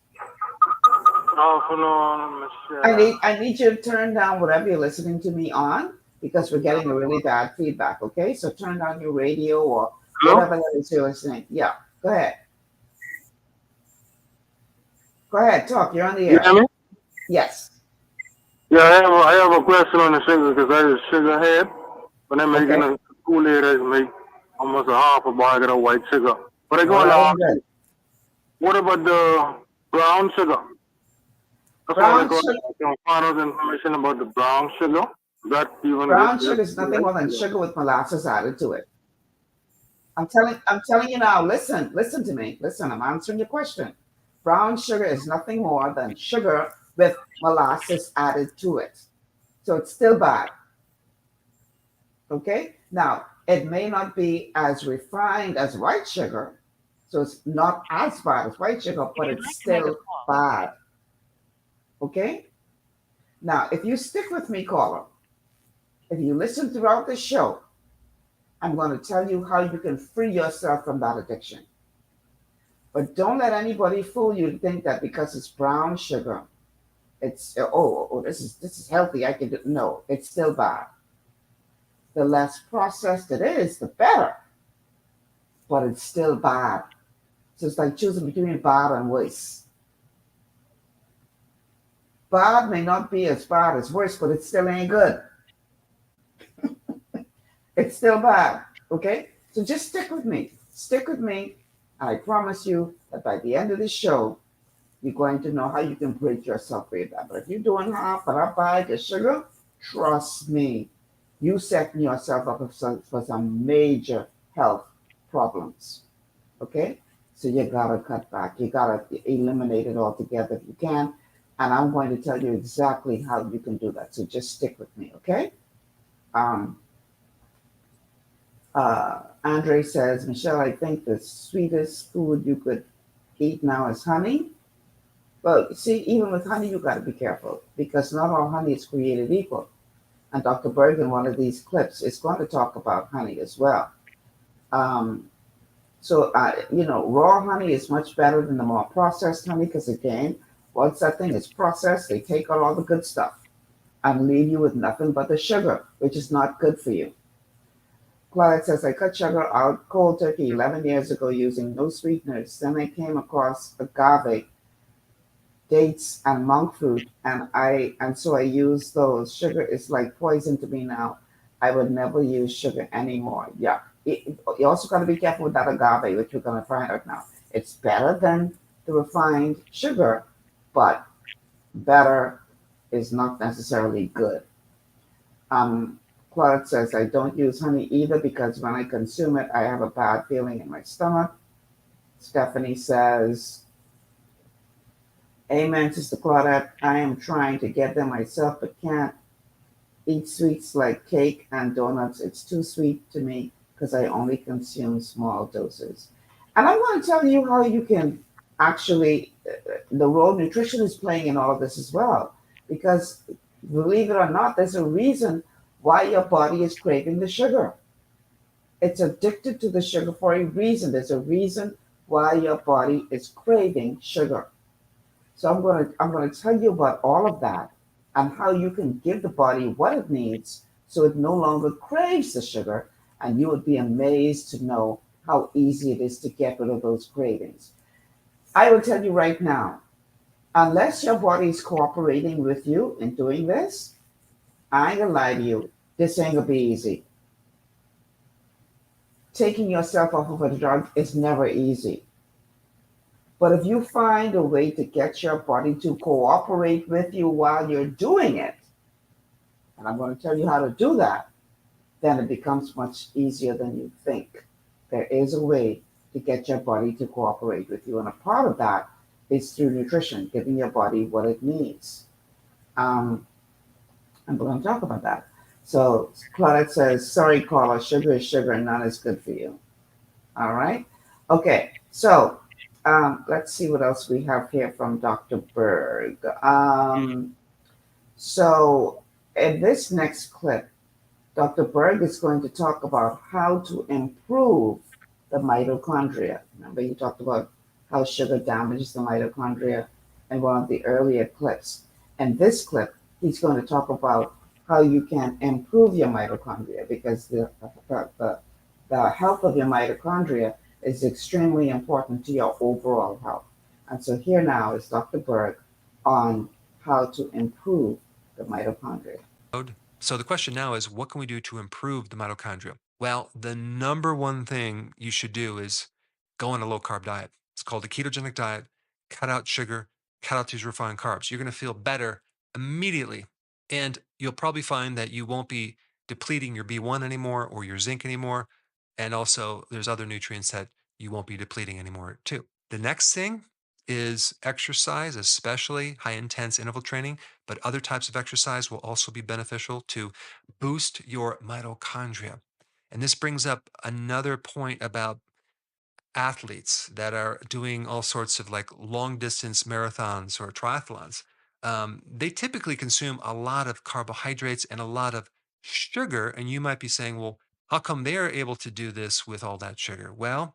[SPEAKER 13] Afternoon, Michelle.
[SPEAKER 1] I need you to turn down whatever you're listening to me on because we're getting a really bad feedback, okay? So turn down your radio or whatever that is you're listening. Yeah, go ahead. Go ahead, talk. You're on the air.
[SPEAKER 13] You hear me?
[SPEAKER 1] Yes.
[SPEAKER 13] Yeah, I have a question on the sugar because I just sugar head. When I'm making a Kool-Aid, I make almost a half a bag of white sugar. But I go on ask you, what about the brown sugar? That's
[SPEAKER 1] Brown
[SPEAKER 13] what
[SPEAKER 1] sugar.
[SPEAKER 13] I can find out information about the brown sugar. That even
[SPEAKER 1] Brown sugar is nothing more than sugar with molasses added to it. I'm telling you now, listen to me. Listen, I'm answering your question. Brown sugar is nothing more than sugar with molasses added to it. So it's still bad. Okay? Now, it may not be as refined as white sugar, so it's not as bad as white sugar, but it's still bad. Okay? Now, if you stick with me, caller, if you listen throughout the show, I'm going to tell you how you can free yourself from that addiction. But don't let anybody fool you to think that because it's brown sugar, it's this is healthy. I can do. No, it's still bad. The less processed it is, the better. But it's still bad. So it's like choosing between bad and worse. Bad may not be as bad as worse, but it still ain't good. It's still bad. Okay? So just stick with me. Stick with me. I promise you that by the end of the show, you're going to know how you can break yourself free of that. But if you're doing half of that bag of sugar, trust me, you setting yourself up for some major health problems. Okay? So you gotta cut back. You gotta eliminate it altogether if you can. And I'm going to tell you exactly how you can do that. So just stick with me, okay? Andre says, Michelle, I think the sweetest food you could eat now is honey. Well, see, even with honey, you got to be careful because not all honey is created equal. And Dr. Berg, in one of these clips, is going to talk about honey as well. Raw honey is much better than the more processed honey because, again, once that thing is processed, they take out all the good stuff and leave you with nothing but the sugar, which is not good for you. Claudette says, I cut sugar out cold turkey 11 years ago using no sweeteners. Then I came across agave, dates, and monk fruit, and so I use those. Sugar is like poison to me now. I would never use sugar anymore. Yeah. You also got to be careful with that agave, which we're going to find out now. It's better than the refined sugar, but better is not necessarily good. Um, Claude says, I don't use honey either because when I consume it, I have a bad feeling in my stomach. Stephanie says, Amen, Sister Claudette. I am trying to get them myself, but can't eat sweets like cake and donuts. It's too sweet to me because I only consume small doses. And I'm going to tell you how you can actually, the role nutrition is playing in all of this as well. Because believe it or not, there's a reason why your body is craving the sugar. It's addicted to the sugar for a reason. There's a reason why your body is craving sugar. So I'm going to tell you about all of that and how you can give the body what it needs so it no longer craves the sugar. And you would be amazed to know how easy it is to get rid of those cravings. I will tell you right now, unless your body is cooperating with you in doing this, I ain't gonna lie to you, this ain't gonna be easy. Taking yourself off of a drug is never easy. But if you find a way to get your body to cooperate with you while you're doing it, and I'm going to tell you how to do that, then it becomes much easier than you think. There is a way to get your body to cooperate with you. And a part of that is through nutrition, giving your body what it needs. And we're going to talk about that. So Claudette says, sorry, Carla, sugar is sugar and none is good for you. All right. Okay. So let's see what else we have here from Dr. Berg. So in this next clip, Dr. Berg is going to talk about how to improve the mitochondria. Remember, he talked about how sugar damages the mitochondria in one of the earlier clips. And this clip, he's going to talk about how you can improve your mitochondria because the health of your mitochondria is extremely important to your overall health. And so here now is Dr. Berg on how to improve the mitochondria.
[SPEAKER 3] So the question now is, what can we do to improve the mitochondria? Well, the number one thing you should do is go on a low carb diet. It's called a ketogenic diet. Cut out sugar, cut out these refined carbs. You're going to feel better immediately. And you'll probably find that you won't be depleting your B1 anymore or your zinc anymore. And also there's other nutrients that you won't be depleting anymore too. The next thing is exercise, especially high intense interval training, but other types of exercise will also be beneficial to boost your mitochondria. And this brings up another point about athletes that are doing all sorts of like long distance marathons or triathlons. They typically consume a lot of carbohydrates and a lot of sugar. And you might be saying, well, how come they're able to do this with all that sugar? Well,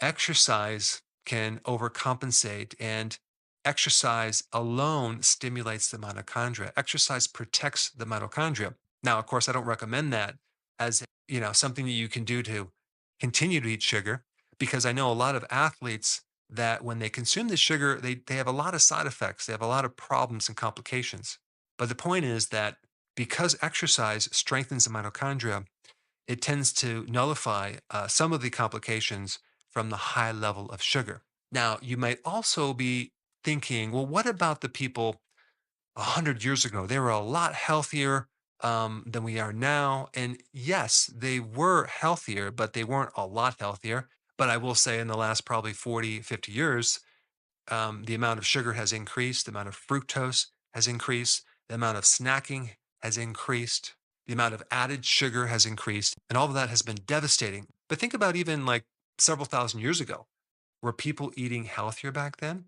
[SPEAKER 3] exercise can overcompensate, and exercise alone stimulates the mitochondria. Exercise protects the mitochondria. Now, of course, I don't recommend that as something that you can do to continue to eat sugar, because I know a lot of athletes that when they consume this sugar, they have a lot of side effects. They have a lot of problems and complications. But the point is that because exercise strengthens the mitochondria, it tends to nullify some of the complications from the high level of sugar. Now, you might also be thinking, well, what about the people 100 years ago? They were a lot healthier than we are now. And yes, they were healthier, but they weren't a lot healthier. But I will say in the last probably 40, 50 years, the amount of sugar has increased, the amount of fructose has increased, the amount of snacking has increased, the amount of added sugar has increased, and all of that has been devastating. But think about even like several thousand years ago. Were people eating healthier back then?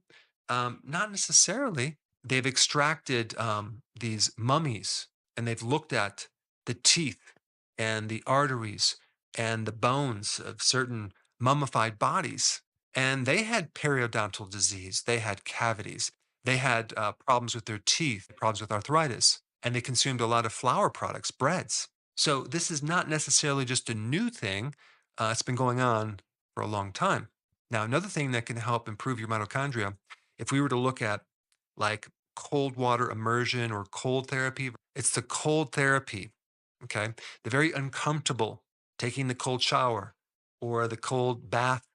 [SPEAKER 3] Not necessarily. They've extracted these mummies and they've looked at the teeth and the arteries and the bones of certain mummified bodies. And they had periodontal disease, they had cavities, they had problems with their teeth, problems with arthritis, and they consumed a lot of flour products, breads. So this is not necessarily just a new thing. It's been going on for a long time. Now, another thing that can help improve your mitochondria, if we were to look at like cold water immersion or cold therapy, it's the cold therapy, okay? The very uncomfortable, taking the cold shower or the cold bath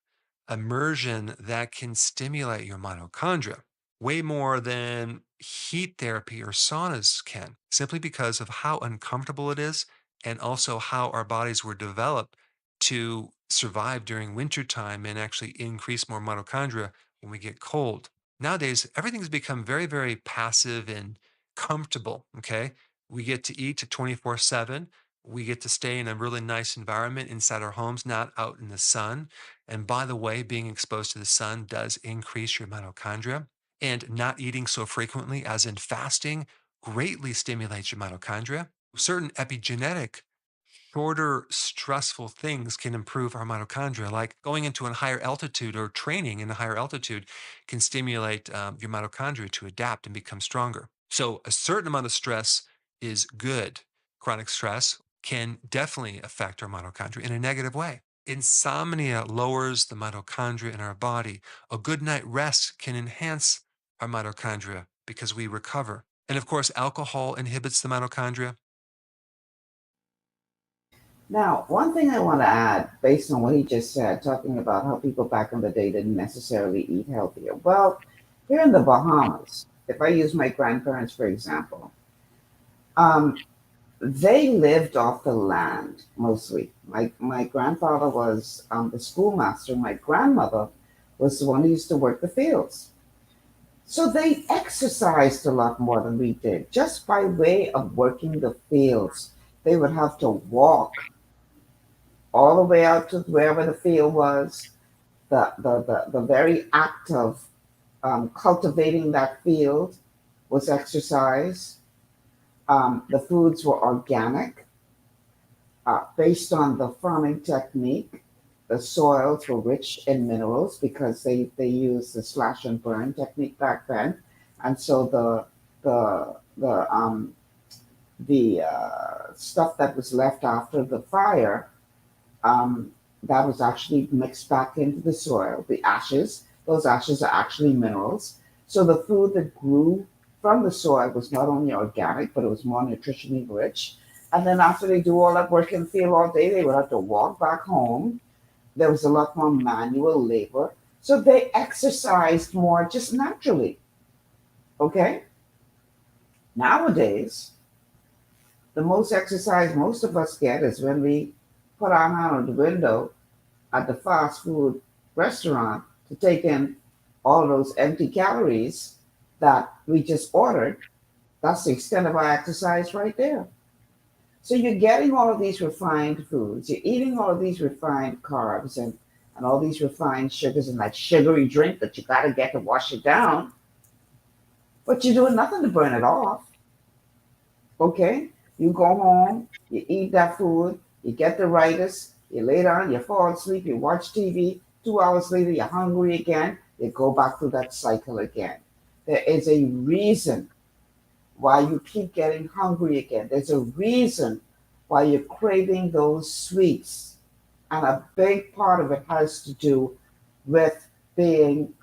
[SPEAKER 3] immersion that can stimulate your mitochondria way more than heat therapy or saunas can, simply because of how uncomfortable it is and also how our bodies were developed to survive during wintertime and actually increase more mitochondria when we get cold. Nowadays, everything's become very, very passive and comfortable. Okay. We get to eat 24/7. We get to stay in a really nice environment inside our homes, not out in the sun. And by the way, being exposed to the sun does increase your mitochondria. And not eating so frequently, as in fasting, greatly stimulates your mitochondria. Certain epigenetic, shorter, stressful things can improve our mitochondria, like going into a higher altitude or training in a higher altitude can stimulate your mitochondria to adapt and become stronger. So, a certain amount of stress is good. Chronic stress can definitely affect our mitochondria in a negative way. Insomnia lowers the mitochondria in our body. A good night rest can enhance our mitochondria because we recover. And of course, alcohol inhibits the mitochondria.
[SPEAKER 1] Now, one thing I want to add, based on what he just said, talking about how people back in the day didn't necessarily eat healthier. Well, here in the Bahamas, if I use my grandparents for example, they lived off the land mostly. My grandfather was the schoolmaster. My grandmother was the one who used to work the fields. So they exercised a lot more than we did, just by way of working the fields. They would have to walk all the way out to wherever the field was. The very act of cultivating that field was exercise. The foods were organic, based on the farming technique. The soils were rich in minerals because they used the slash and burn technique back then, and so the stuff that was left after the fire, that was actually mixed back into the soil. The ashes, those ashes are actually minerals. So the food that grew from the soil was not only organic, but it was more nutritionally rich. And then after they do all that work in the field all day, they would have to walk back home. There was a lot more manual labor. So they exercised more just naturally. Okay? Nowadays, the most exercise most of us get is when we put our hand on the window at the fast food restaurant to take in all those empty calories that we just ordered. That's the extent of our exercise right there. So you're getting all of these refined foods, you're eating all of these refined carbs and all these refined sugars and that sugary drink that you got to get to wash it down, but you're doing nothing to burn it off. Okay? You go home, you eat that food, you get the arthritis, you lay down, you fall asleep, you watch TV, 2 hours later, you're hungry again, you go back through that cycle again. There is a reason why you keep getting hungry again. There's a reason why you're craving those sweets. And a big part of it has to do with being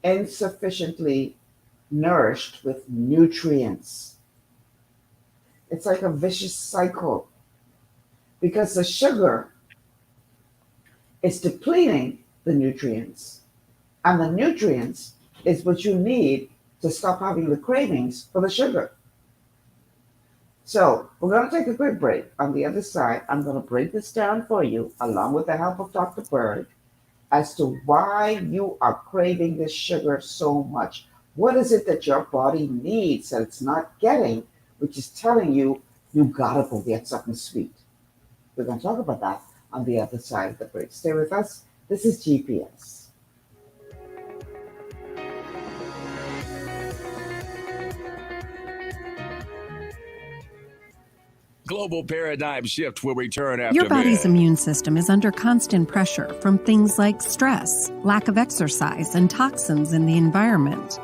[SPEAKER 1] insufficiently nourished with nutrients. It's like a vicious cycle because the sugar is depleting the nutrients, and the nutrients is what you need to stop having the cravings for the sugar. So we're going to take a quick break. On the other side, I'm going to break this down for you, along with the help of Dr. Bird, as to why you are craving this sugar so much. What is it that your body needs that it's not getting, which is telling you, you got to go get something sweet? We're going to talk about that on the other side of the break. Stay with us. This is GPS.
[SPEAKER 9] Global paradigm shift will return after
[SPEAKER 10] Your body's
[SPEAKER 9] this.
[SPEAKER 10] immune system is under constant pressure from things like stress, lack of exercise, and toxins in the environment.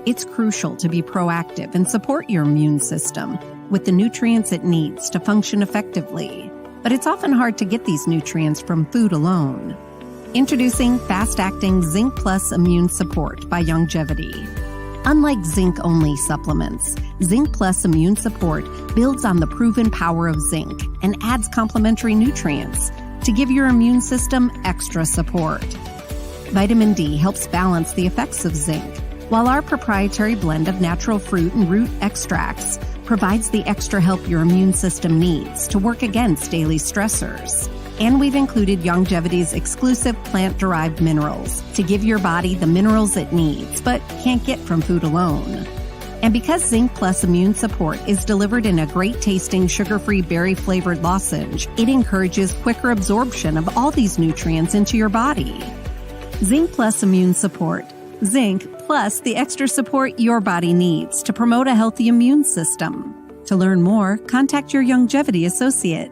[SPEAKER 10] It's crucial to be proactive and support your immune system with the nutrients it needs to function effectively. But it's often hard to get these nutrients from food alone. Introducing fast-acting Zinc Plus Immune Support by Longevity. Unlike zinc-only supplements, Zinc Plus Immune Support builds on the proven power of zinc and adds complementary nutrients to give your immune system extra support. Vitamin D helps balance the effects of zinc, while our proprietary blend of natural fruit and root extracts provides the extra help your immune system needs to work against daily stressors. And we've included Longevity's exclusive plant-derived minerals to give your body the minerals it needs but can't get from food alone. And because Zinc Plus Immune Support is delivered in a great-tasting sugar-free berry-flavored lozenge, it encourages quicker absorption of all these nutrients into your body. Zinc Plus Immune Support. Zinc plus the extra support your body needs to promote a healthy immune system. To learn more, contact your Longevity associate.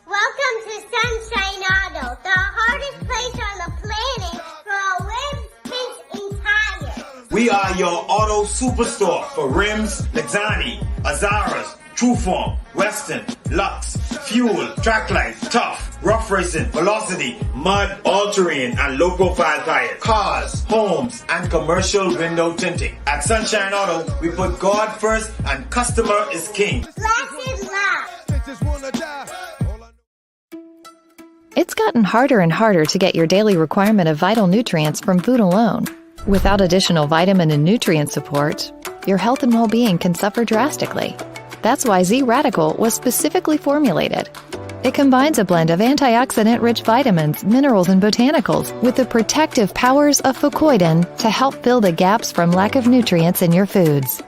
[SPEAKER 11] Welcome to Sunshine Auto, the hardest place on the planet for a rims, pinch, and tires.
[SPEAKER 12] We are your auto superstore for rims, Lexani, Azaras, Trueform, Western, Lux, Fuel, Tracklight, Tough, Rough Racing, Velocity, Mud, All-Terrain, and low-profile tires. Cars, homes, and commercial window tinting. At Sunshine Auto, we put God first and customer is king.
[SPEAKER 11] Blessed love.
[SPEAKER 14] It's gotten harder and harder to get your daily requirement of vital nutrients from food alone. Without additional vitamin and nutrient support, your health and well-being can suffer drastically. That's why Z-Radical was specifically formulated. It combines a blend of antioxidant-rich vitamins, minerals, and botanicals with the protective powers of fucoidan to help fill the gaps from lack of nutrients in your foods.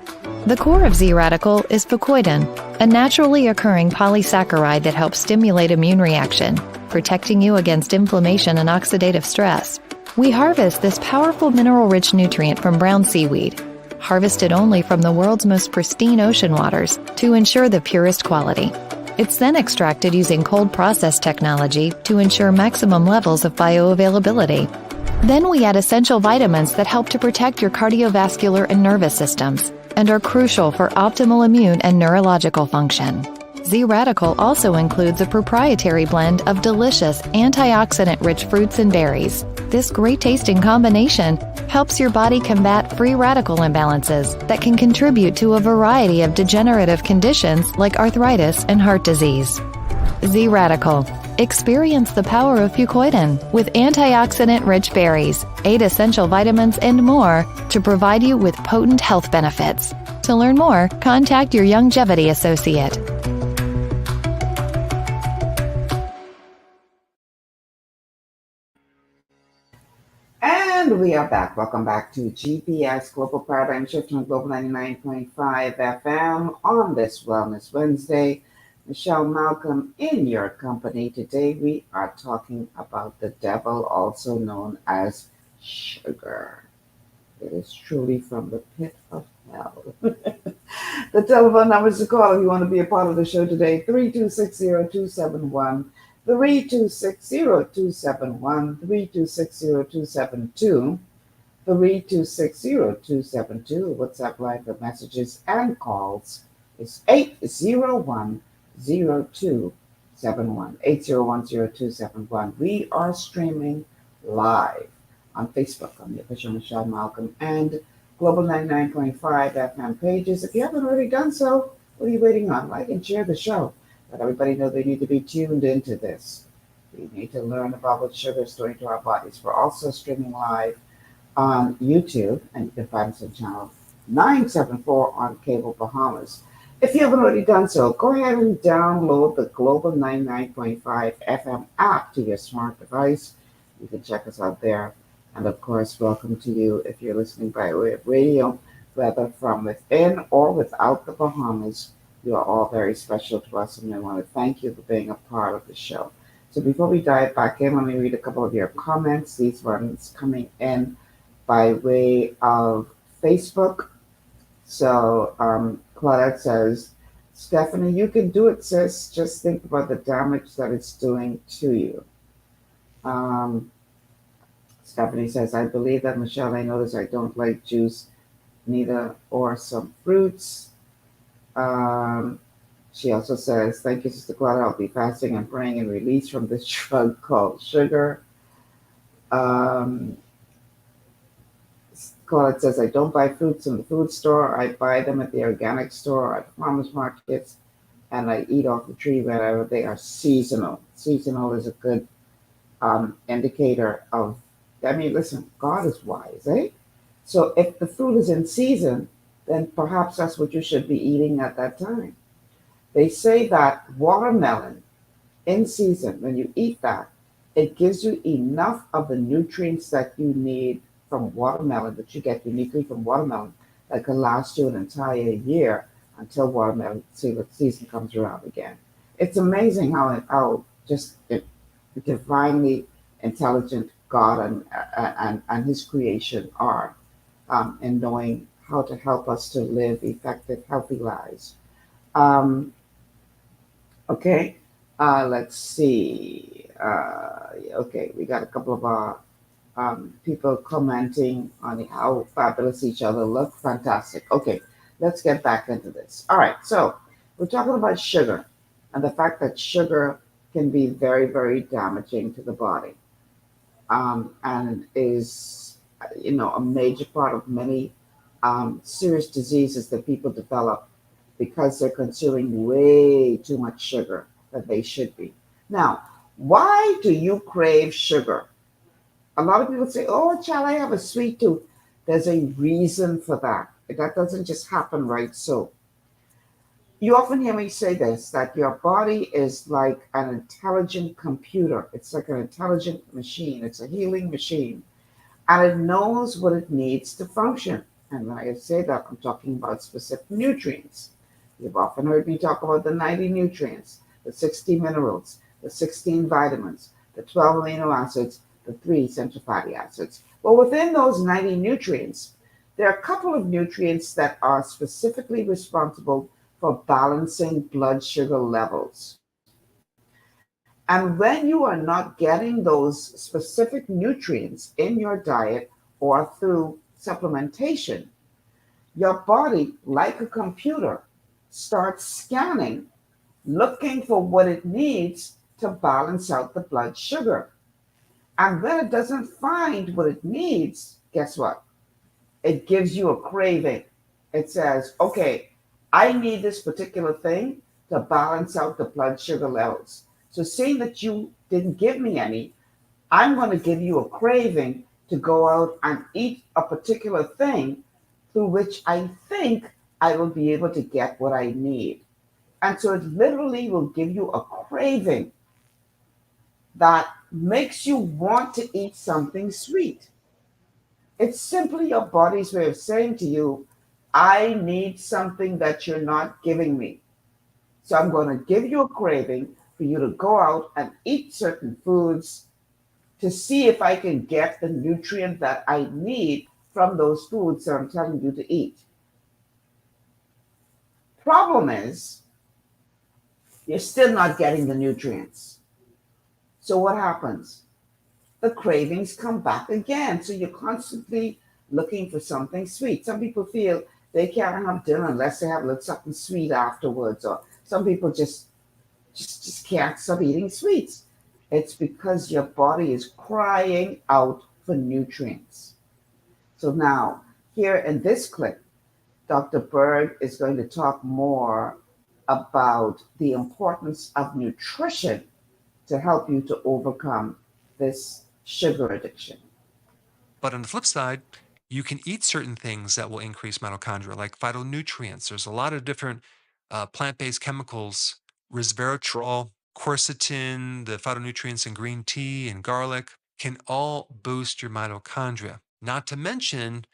[SPEAKER 14] The core of Z-Radical is fucoidan, a naturally occurring polysaccharide that helps stimulate immune reaction, protecting you against inflammation and oxidative stress. We harvest this powerful mineral-rich nutrient from brown seaweed, harvested only from the world's most pristine ocean waters to ensure the purest quality. It's then extracted using cold process technology to ensure maximum levels of bioavailability. Then we add essential vitamins that help to protect your cardiovascular and nervous systems and are crucial for optimal immune and neurological function. Z-Radical also includes a proprietary blend of delicious antioxidant-rich fruits and berries. This great-tasting combination helps your body combat free radical imbalances that can contribute to a variety of degenerative conditions like arthritis and heart disease. Z-Radical. Experience the power of fucoidan with antioxidant-rich berries, 8 essential vitamins, and more to provide you with potent health benefits. To learn more, contact your Longevity associate.
[SPEAKER 1] And we are back. Welcome back to GPS Global Paradigm Shift on Global 99.5 FM on this Wellness Wednesday. Michelle Malcolm in your company. Today we are talking about the devil, also known as sugar. It is truly from the pit of hell. The telephone numbers to call if you want to be a part of the show today, 3260271. 3260271, 3260272, 3260272. WhatsApp line for messages and calls is 801-0271, 801-0271. We are streaming live on Facebook on the official Michelle Malcolm and Global 99.5 FM pages. If you haven't already done so, what are you waiting on? Like and share the show. Let everybody know they need to be tuned into this. We need to learn about what sugar is doing to our bodies. We're also streaming live on YouTube, and you can find us on channel 974 on Cable Bahamas. If you haven't already done so, go ahead and download the Global 99.5 FM app to your smart device. You can check us out there. And of course, welcome to you if you're listening by way of radio, whether from within or without the Bahamas. You are all very special to us, and I want to thank you for being a part of the show. So before we dive back in, let me read a couple of your comments. These ones coming in by way of Facebook. So Claudette says, Stephanie, you can do it, sis. Just think about the damage that it's doing to you. Stephanie says, I believe that, Michelle. I notice I don't like juice, neither or some fruits. Um, she also says, thank you, Sister Claudia. I'll be fasting and praying and release from this drug called sugar. Um, Claudia says, I don't buy fruits in the food store. I buy them at the organic store, at farmers markets, and I eat off the tree whenever they are seasonal. Seasonal is a good indicator of, I mean, listen, God is wise, eh? So if the fruit is in season, then perhaps that's what you should be eating at that time. They say that watermelon in season, when you eat that, it gives you enough of the nutrients that you need from watermelon, that you get uniquely from watermelon, that can last you an entire year until watermelon season comes around again. It's amazing how just divinely intelligent God and His creation are in knowing how to help us to live effective, healthy lives. Um, Okay, let's see. Okay, we got a couple of people commenting on how fabulous each other look. Fantastic. Okay, let's get back into this. All right, so we're talking about sugar and the fact that sugar can be very, very damaging to the body, and is, a major part of many serious diseases that people develop because they're consuming way too much sugar that they should be. Now, why do you crave sugar? A lot of people say, oh, child, I have a sweet tooth. There's a reason for that. That doesn't just happen right so. You often hear me say this, that your body is like an intelligent computer. It's like an intelligent machine. It's a healing machine, and it knows what it needs to function. And when I say that, I'm talking about specific nutrients. You've often heard me talk about the 90 nutrients, the 60 minerals, the 16 vitamins, the 12 amino acids, the 3 essential fatty acids. Well, within those 90 nutrients, there are a couple of nutrients that are specifically responsible for balancing blood sugar levels. And when you are not getting those specific nutrients in your diet or through supplementation, your body, like a computer, starts scanning, looking for what it needs to balance out the blood sugar. And when it doesn't find what it needs, guess what? It gives you a craving. It says, okay, I need this particular thing to balance out the blood sugar levels. So, seeing that you didn't give me any, I'm going to give you a craving to go out and eat a particular thing through which I think I will be able to get what I need. And so it literally will give you a craving that makes you want to eat something sweet. It's simply your body's way of saying to you, I need something that you're not giving me. So I'm going to give you a craving for you to go out and eat certain foods to see if I can get the nutrient that I need from those foods that I'm telling you to eat. Problem is, you're still not getting the nutrients. So what happens? The cravings come back again. So you're constantly looking for something sweet. Some people feel they can't have dinner unless they have a little something sweet afterwards, or some people just can't stop eating sweets. It's because your body is crying out for nutrients. So now, here in this clip, Dr. Berg is going to talk more about the importance of nutrition to help you to overcome this sugar addiction.
[SPEAKER 3] But on the flip side, you can eat certain things that will increase mitochondria, like phytonutrients. There's a lot of different plant-based chemicals, resveratrol, quercetin, the phytonutrients in green tea and garlic can all boost your mitochondria. Not to mention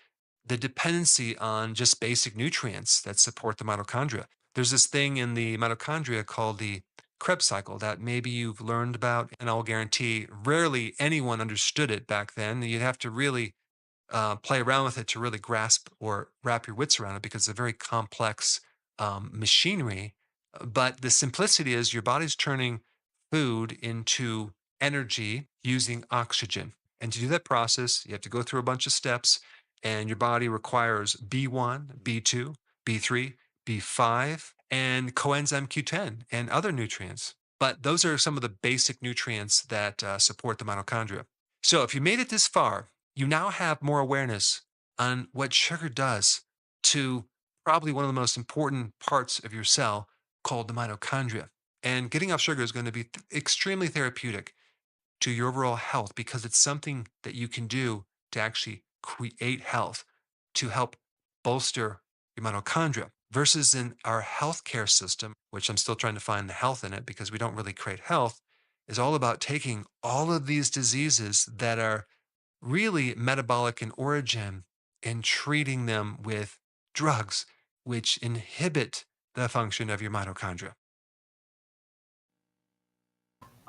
[SPEAKER 3] the dependency on just basic nutrients that support the mitochondria. There's this thing in the mitochondria called the Krebs cycle that maybe you've learned about, and I'll guarantee rarely anyone understood it back then. You'd have to really play around with it to really grasp or wrap your wits around it because it's a very complex machinery. But the simplicity is your body's turning food into energy using oxygen. And to do that process, you have to go through a bunch of steps, and your body requires B1, B2, B3, B5, and coenzyme Q10, and other nutrients. But those are some of the basic nutrients that support the mitochondria. So if you made it this far, you now have more awareness on what sugar does to probably one of the most important parts of your cell called the mitochondria. And getting off sugar is going to be extremely therapeutic to your overall health because it's something that you can do to actually create health, to help bolster your mitochondria. Versus in our healthcare system, which I'm still trying to find the health in it because we don't really create health, is all about taking all of these diseases that are really metabolic in origin and treating them with drugs which inhibit the function of your mitochondria.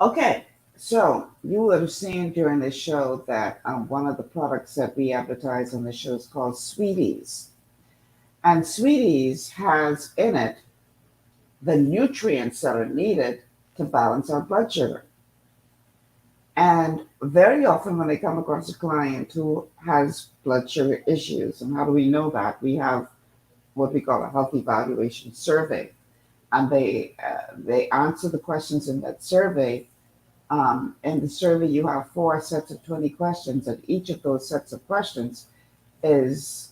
[SPEAKER 1] Okay, so you would have seen during this show that one of the products that we advertise on the show is called Sweeties. And Sweeties has in it the nutrients that are needed to balance our blood sugar. And very often when I come across a client who has blood sugar issues, and how do we know that? We have what we call a health evaluation survey. And they answer the questions in that survey. In the survey, you have 4 sets of 20 questions, and each of those sets of questions is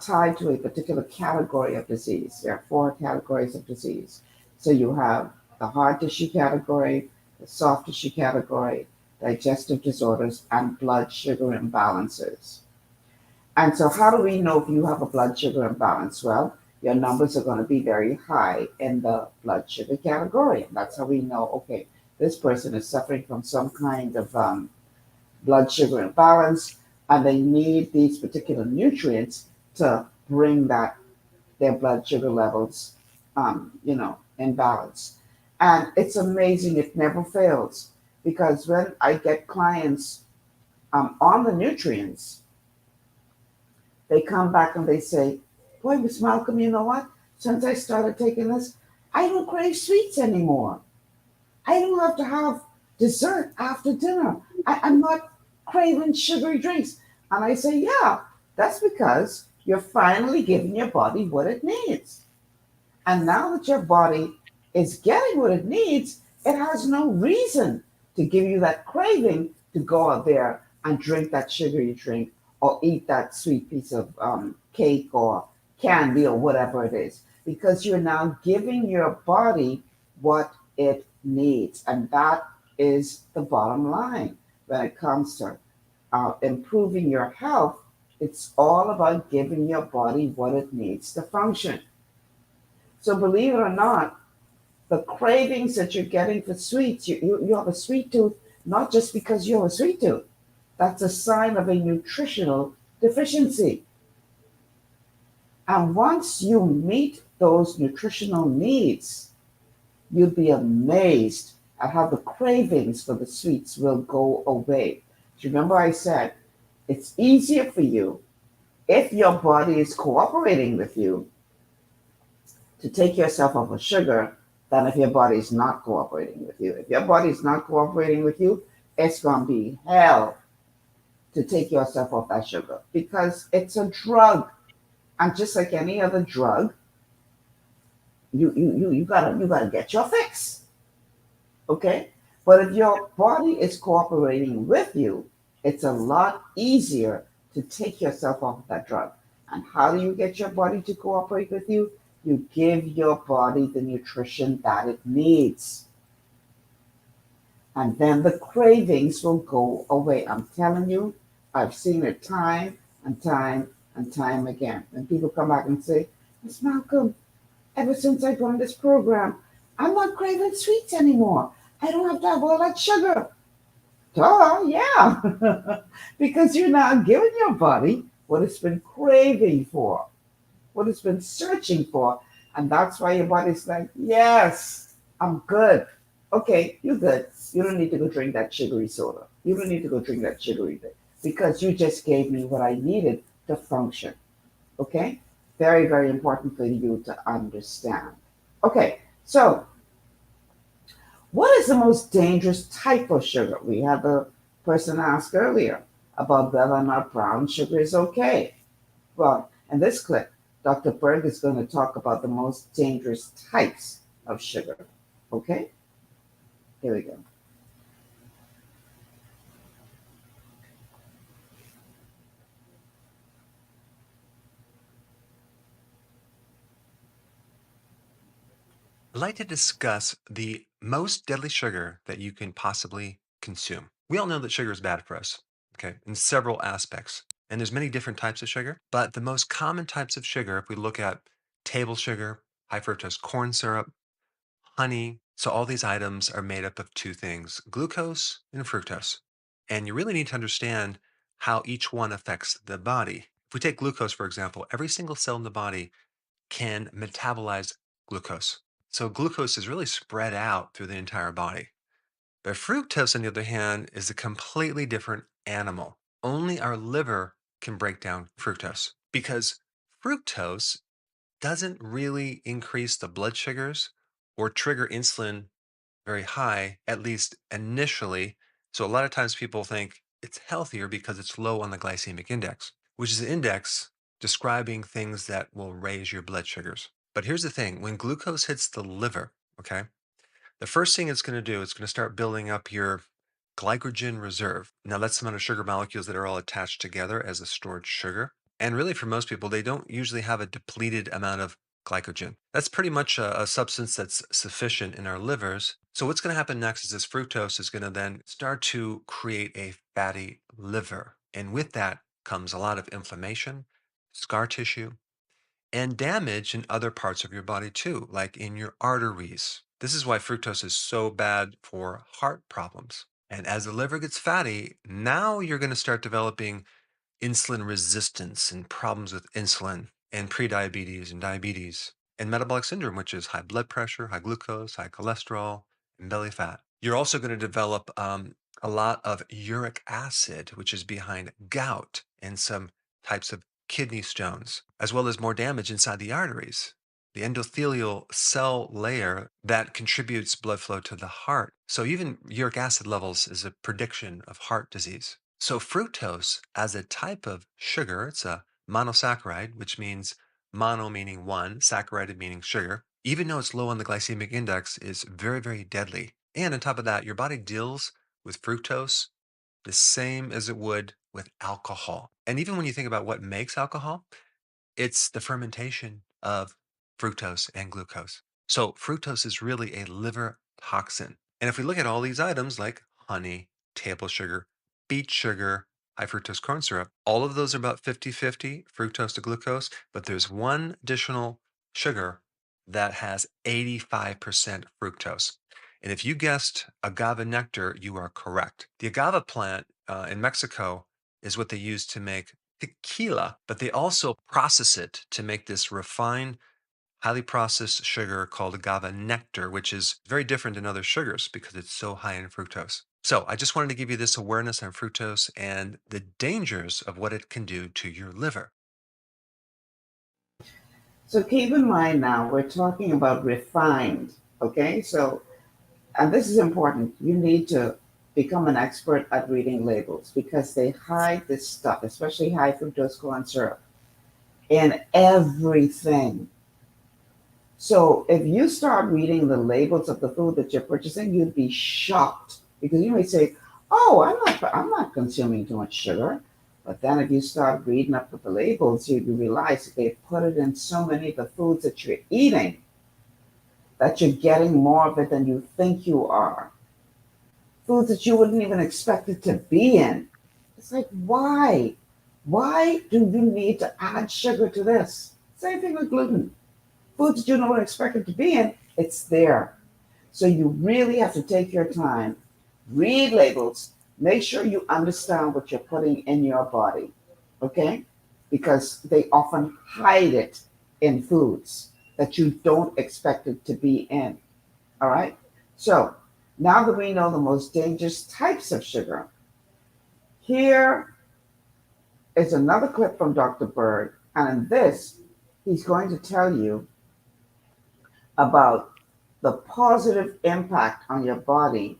[SPEAKER 1] tied to a particular category of disease. There are 4 categories of disease. So you have the hard tissue category, the soft tissue category, digestive disorders, and blood sugar imbalances. And so how do we know if you have a blood sugar imbalance? Well, your numbers are going to be very high in the blood sugar category. And that's how we know, okay, this person is suffering from some kind of blood sugar imbalance, and they need these particular nutrients to bring their blood sugar levels, in balance. And it's amazing; it never fails, because when I get clients on the nutrients, they come back and they say, "Boy, Miss Malcolm, you know what? Since I started taking this, I don't crave sweets anymore. I don't have to have dessert after dinner. I'm not craving sugary drinks." And I say, yeah, that's because you're finally giving your body what it needs. And now that your body is getting what it needs, it has no reason to give you that craving to go out there and drink that sugary drink or eat that sweet piece of cake or candy or whatever it is, because you're now giving your body what it needs. And that is the bottom line when it comes to improving your health. It's all about giving your body what it needs to function. So believe it or not, the cravings that you're getting for sweets, you have a sweet tooth, not just because you have a sweet tooth. That's a sign of a nutritional deficiency. And once you meet those nutritional needs, you'll be amazed at how the cravings for the sweets will go away. Do you remember I said it's easier for you if your body is cooperating with you to take yourself off of sugar than if your body is not cooperating with you. If your body is not cooperating with you, it's going to be hell to take yourself off that sugar, because it's a drug. And just like any other drug, you gotta get your fix. Okay? But if your body is cooperating with you, it's a lot easier to take yourself off that drug. And how do you get your body to cooperate with you? You give your body the nutrition that it needs. And then the cravings will go away. I'm telling you, I've seen it time and time and time again. When people come back and say, "Miss Malcolm, ever since I got on this program, I'm not craving sweets anymore. I don't have to have all that sugar." Duh, yeah. Because you're now giving your body what it's been craving for, what it's been searching for. And that's why your body's like, yes, I'm good. Okay, you're good. You don't need to go drink that sugary soda. You don't need to go drink that sugary thing, because you just gave me what I needed to function. Okay? Very, very important for you to understand. Okay, so what is the most dangerous type of sugar? We had the person ask earlier about whether or not brown sugar is okay. Well, in this clip, Dr. Berg is going to talk about the most dangerous types of sugar. Okay? Here we go.
[SPEAKER 3] I'd like to discuss the most deadly sugar that you can possibly consume. We all know that sugar is bad for us, okay, in several aspects. And there's many different types of sugar, but the most common types of sugar, if we look at table sugar, high fructose corn syrup, honey, so all these items are made up of two things, glucose and fructose. And you really need to understand how each one affects the body. If we take glucose, for example, every single cell in the body can metabolize glucose. So glucose is really spread out through the entire body. But fructose, on the other hand, is a completely different animal. Only our liver can break down fructose because fructose doesn't really increase the blood sugars or trigger insulin very high, at least initially. So a lot of times people think it's healthier because it's low on the glycemic index, which is an index describing things that will raise your blood sugars. But here's the thing, when glucose hits the liver, okay, the first thing it's going to do is going to start building up your glycogen reserve. Now, that's the amount of sugar molecules that are all attached together as a stored sugar. And really, for most people, they don't usually have a depleted amount of glycogen. That's pretty much a substance that's sufficient in our livers. So, what's going to happen next is this fructose is going to then start to create a fatty liver. And with that comes a lot of inflammation, scar tissue, and damage in other parts of your body too, like in your arteries. This is why fructose is so bad for heart problems. And as the liver gets fatty, now you're going to start developing insulin resistance and problems with insulin and prediabetes and diabetes and metabolic syndrome, which is high blood pressure, high glucose, high cholesterol, and belly fat. You're also going to develop a lot of uric acid, which is behind gout and some types of kidney stones, as well as more damage inside the arteries, the endothelial cell layer that contributes blood flow to the heart. So even uric acid levels is a prediction of heart disease. So fructose as a type of sugar, it's a monosaccharide, which means mono meaning one, saccharide meaning sugar, even though it's low on the glycemic index, is very, very deadly. And on top of that, your body deals with fructose the same as it would with alcohol. And even when you think about what makes alcohol, it's the fermentation of fructose and glucose. So fructose is really a liver toxin. And if we look at all these items like honey, table sugar, beet sugar, high fructose corn syrup, all of those are about 50-50 fructose to glucose, but there's one additional sugar that has 85% fructose. And if you guessed agave nectar, you are correct. The agave plant in Mexico is what they use to make tequila, but they also process it to make this refined, highly processed sugar called agave nectar, which is very different than other sugars because it's so high in fructose. So I just wanted to give you this awareness on fructose and the dangers of what it can do to your liver.
[SPEAKER 1] So keep in mind now, we're talking about refined, okay? So, and this is important. You need to become an expert at reading labels because they hide this stuff, especially high fructose corn syrup, in everything. So if you start reading the labels of the food that you're purchasing, you'd be shocked because you may say, "Oh, I'm not consuming too much sugar." But then if you start reading up with the labels, you realize that they put it in so many of the foods that you're eating that you're getting more of it than you think you are. Foods that you wouldn't even expect it to be in. It's like, why? Why do you need to add sugar to this? Same thing with gluten. Foods that you don't expect it to be in, it's there. So you really have to take your time, read labels, make sure you understand what you're putting in your body, okay? Because they often hide it in foods that you don't expect it to be in, all right? So now that we know the most dangerous types of sugar, here is another clip from Dr. Berg, and in this, he's going to tell you about the positive impact on your body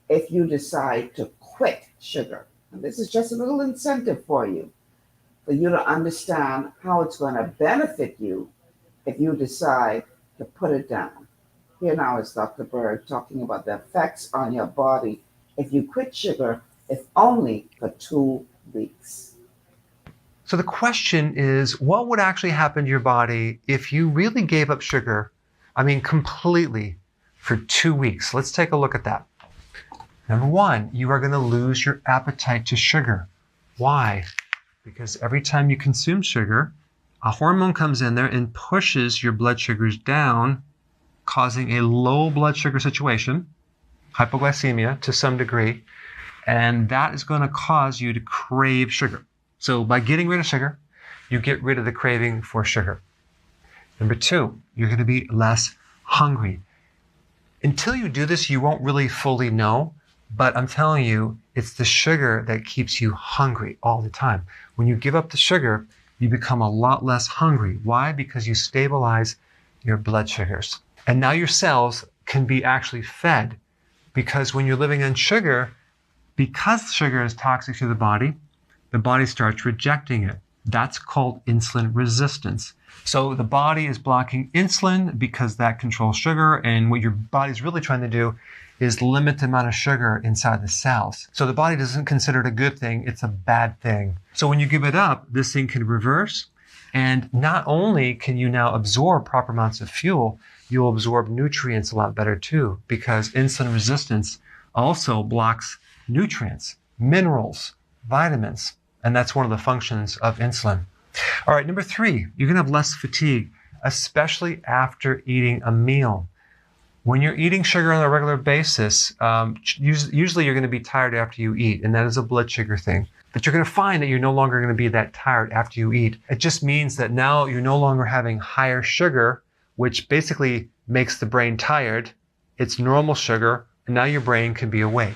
[SPEAKER 1] if you decide to quit sugar. And this is just a little incentive for you for you to understand how it's going to benefit you if you decide to put it down. Here now is Dr. Berg talking about the effects on your body if you quit sugar, if only for 2 weeks.
[SPEAKER 3] So the question is, what would actually happen to your body if you really gave up sugar, completely, for 2 weeks? Let's take a look at that. Number one, you are going to lose your appetite to sugar. Why? Because every time you consume sugar, a hormone comes in there and pushes your blood sugars down, causing a low blood sugar situation, hypoglycemia to some degree, and that is going to cause you to crave sugar. So by getting rid of sugar, you get rid of the craving for sugar. Number two, you're going to be less hungry. Until you do this, you won't really fully know, but I'm telling you, it's the sugar that keeps you hungry all the time. When you give up the sugar, you become a lot less hungry. Why? Because you stabilize your blood sugars. And now your cells can be actually fed, because when you're living on sugar, because sugar is toxic to the body starts rejecting it. That's called insulin resistance. So the body is blocking insulin because that controls sugar, and what your body's really trying to do is limit the amount of sugar inside the cells. So the body doesn't consider it a good thing, it's a bad thing. So when you give it up, this thing can reverse, and not only can you now absorb proper amounts of fuel, you'll absorb nutrients a lot better too, because insulin resistance also blocks nutrients, minerals, vitamins, and that's one of the functions of insulin. All right, number three, you're going to have less fatigue, especially after eating a meal. When you're eating sugar on a regular basis, usually you're going to be tired after you eat, and that is a blood sugar thing. But you're going to find that you're no longer going to be that tired after you eat. It just means that now you're no longer having higher sugar, which basically makes the brain tired. It's normal sugar, and now your brain can be awake.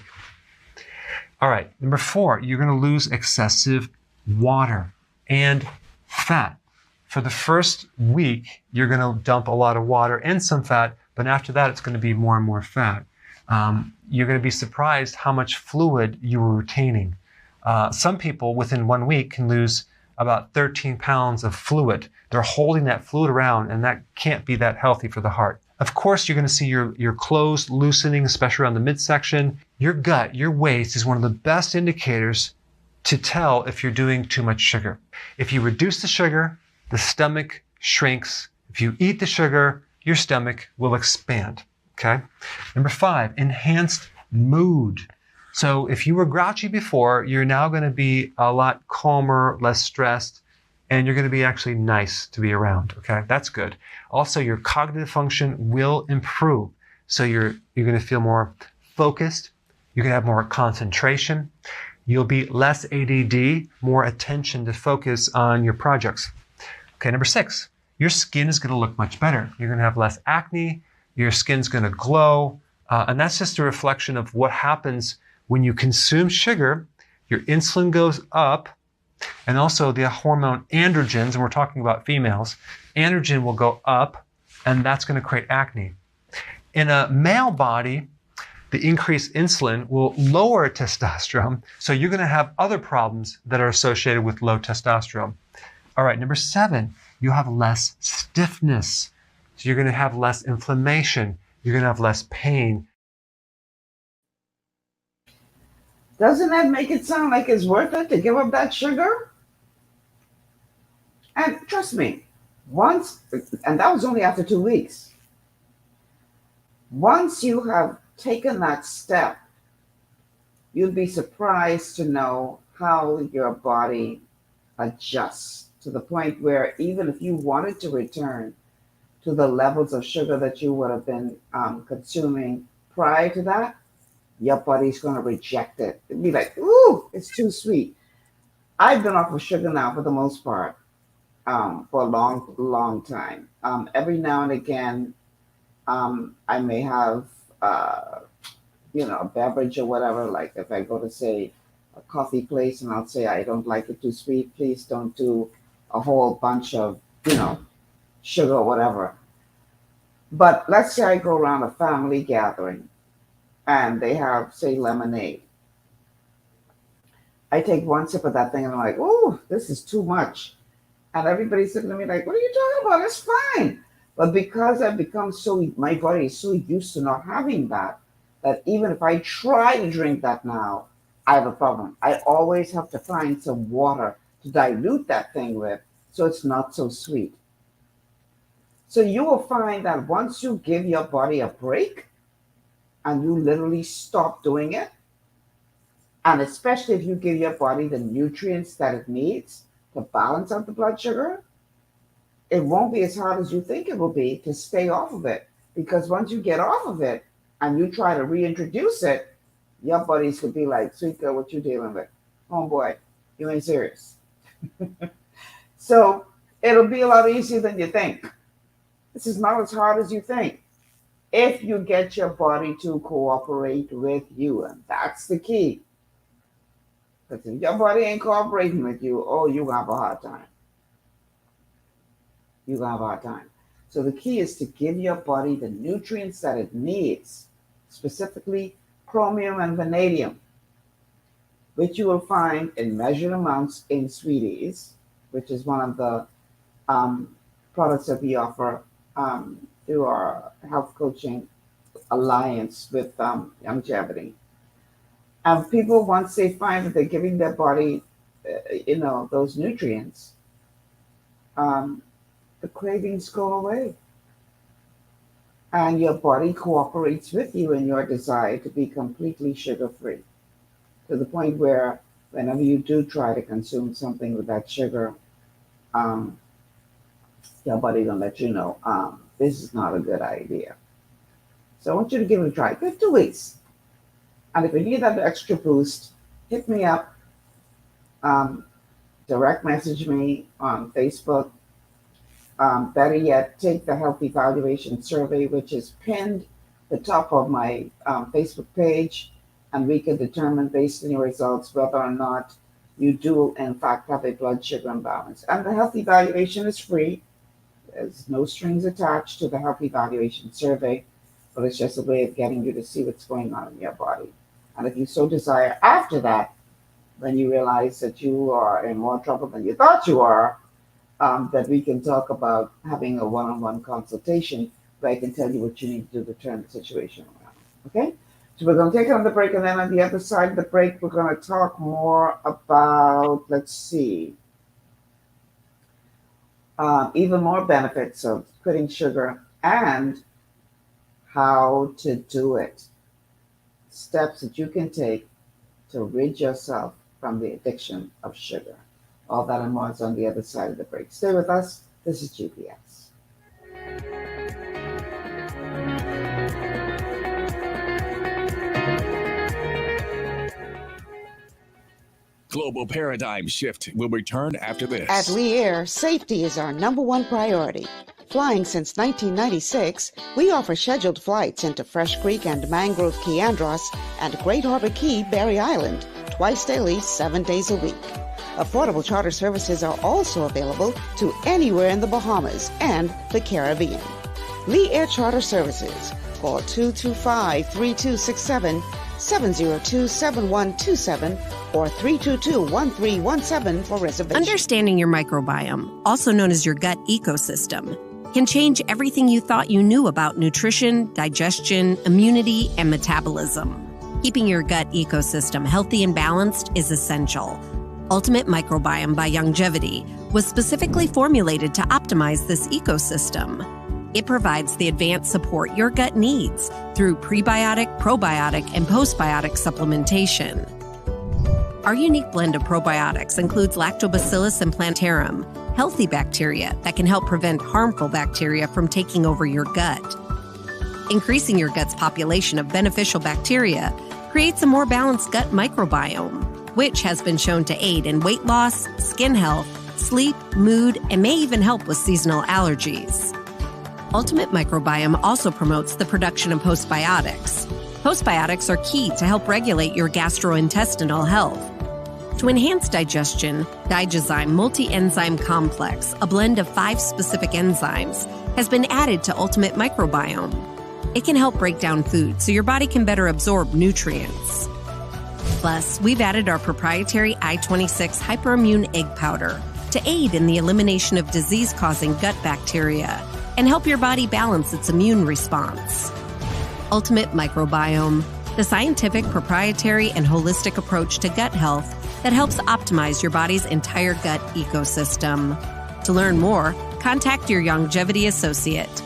[SPEAKER 3] All right, number four, you're going to lose excessive water and fat. For the first week, you're going to dump a lot of water and some fat, but after that, it's going to be more and more fat. You're going to be surprised how much fluid you were retaining. Some people within 1 week can lose about 13 pounds of fluid. They're holding that fluid around, and that can't be that healthy for the heart. Of course, you're going to see your clothes loosening, especially around the midsection. Your gut, your waist is one of the best indicators to tell if you're doing too much sugar. If you reduce the sugar, the stomach shrinks. If you eat the sugar, your stomach will expand, okay? Number five, enhanced mood. So if you were grouchy before, you're now going to be a lot calmer, less stressed, and you're going to be actually nice to be around, okay? That's good. Also, your cognitive function will improve. So you're going to feel more focused. You're going to have more concentration. You'll be less ADD, more attention to focus on your projects. Okay, number six, your skin is going to look much better. You're going to have less acne. Your skin's going to glow. And that's just a reflection of what happens when you consume sugar. Your insulin goes up, and also the hormone androgens, and we're talking about females, androgen will go up, and that's going to create acne. In a male body, the increased insulin will lower testosterone, so you're going to have other problems that are associated with low testosterone. All right, number seven, you have less stiffness. So you're going to have less inflammation. You're going to have less pain.
[SPEAKER 1] Doesn't that make it sound like it's worth it to give up that sugar? And trust me, and that was only after 2 weeks. Once you have taken that step, you'd be surprised to know how your body adjusts to the point where even if you wanted to return to the levels of sugar that you would have been consuming prior to that, your body's going to reject it. It'd be like, ooh, it's too sweet. I've been off of sugar now for the most part for a long, long time. Every now and again, I may have, a beverage or whatever. Like if I go to, say, a coffee place and I'll say, I don't like it too sweet. Please don't do a whole bunch of, sugar or whatever. But let's say I go around a family gathering and they have, say, lemonade. I take one sip of that thing and I'm like, oh, this is too much. And everybody's looking at me like, what are you talking about? It's fine. But because I've become my body is so used to not having that even if I try to drink that now, I have a problem. I always have to find some water to dilute that thing with so it's not so sweet. So you will find that once you give your body a break and you literally stop doing it, and especially if you give your body the nutrients that it needs to balance out the blood sugar, it won't be as hard as you think it will be to stay off of it. Because once you get off of it and you try to reintroduce it, your buddies could be like, sweet girl, what you dealing with? Homeboy, you ain't serious. So it'll be a lot easier than you think. This is not as hard as you think. If you get your body to cooperate with you, and that's the key. Because if your body ain't cooperating with you, oh, you're going to have a hard time. You're going to have a hard time. So the key is to give your body the nutrients that it needs, specifically chromium and vanadium, which you will find in measured amounts in Sweeties, which is one of the products that we offer through our health coaching alliance with Longevity. And people, once they find that they're giving their body, those nutrients, the cravings go away. And your body cooperates with you in your desire to be completely sugar-free, to the point where whenever you do try to consume something with that sugar, your body gonna let you know, this is not a good idea. So I want you to give it a try. Give it 2 weeks. And if you need that extra boost, hit me up, direct message me on Facebook. Better yet, take the health evaluation survey, which is pinned the top of my Facebook page, and we can determine based on your results whether or not you do in fact have a blood sugar imbalance. And the health evaluation is free. There's no strings attached to the health evaluation survey, but it's just a way of getting you to see what's going on in your body. And if you so desire after that, when you realize that you are in more trouble than you thought you are, that we can talk about having a one-on-one consultation where I can tell you what you need to do to turn the situation around. Okay? So we're going to take another break, and then on the other side of the break, we're going to talk more about, even more benefits of quitting sugar and how to do it. Steps that you can take to rid yourself from the addiction of sugar. All that and more is on the other side of the break. Stay with us. This is GPS.
[SPEAKER 9] Global Paradigm Shift will return after this.
[SPEAKER 8] At Lee Air, safety is our #1 priority. Flying since 1996, we offer scheduled flights into Fresh Creek and Mangrove Key Andros and Great Harbor Key, Berry Island, twice daily, 7 days a week. Affordable charter services are also available to anywhere in the Bahamas and the Caribbean. Lee Air Charter Services. Call 225-3267, 702-7127, or 322-1317 for reservations.
[SPEAKER 10] Understanding your microbiome, also known as your gut ecosystem, can change everything you thought you knew about nutrition, digestion, immunity, and metabolism. Keeping your gut ecosystem healthy and balanced is essential. Ultimate Microbiome by Longevity was specifically formulated to optimize this ecosystem. It provides the advanced support your gut needs through prebiotic, probiotic, and postbiotic supplementation. Our unique blend of probiotics includes Lactobacillus and Plantarum, healthy bacteria that can help prevent harmful bacteria from taking over your gut. Increasing your gut's population of beneficial bacteria creates a more balanced gut microbiome, which has been shown to aid in weight loss, skin health, sleep, mood, and may even help with seasonal allergies. Ultimate Microbiome also promotes the production of postbiotics. Postbiotics are key to help regulate your gastrointestinal health. To enhance digestion, Digizyme Multi-Enzyme Complex, a blend of 5 specific enzymes, has been added to Ultimate Microbiome. It can help break down food so your body can better absorb nutrients. Plus, we've added our proprietary I-26 hyperimmune egg powder to aid in the elimination of disease-causing gut bacteria and help your body balance its immune response. Ultimate Microbiome, the scientific, proprietary, and holistic approach to gut health that helps optimize your body's entire gut ecosystem. To learn more, contact your longevity associate.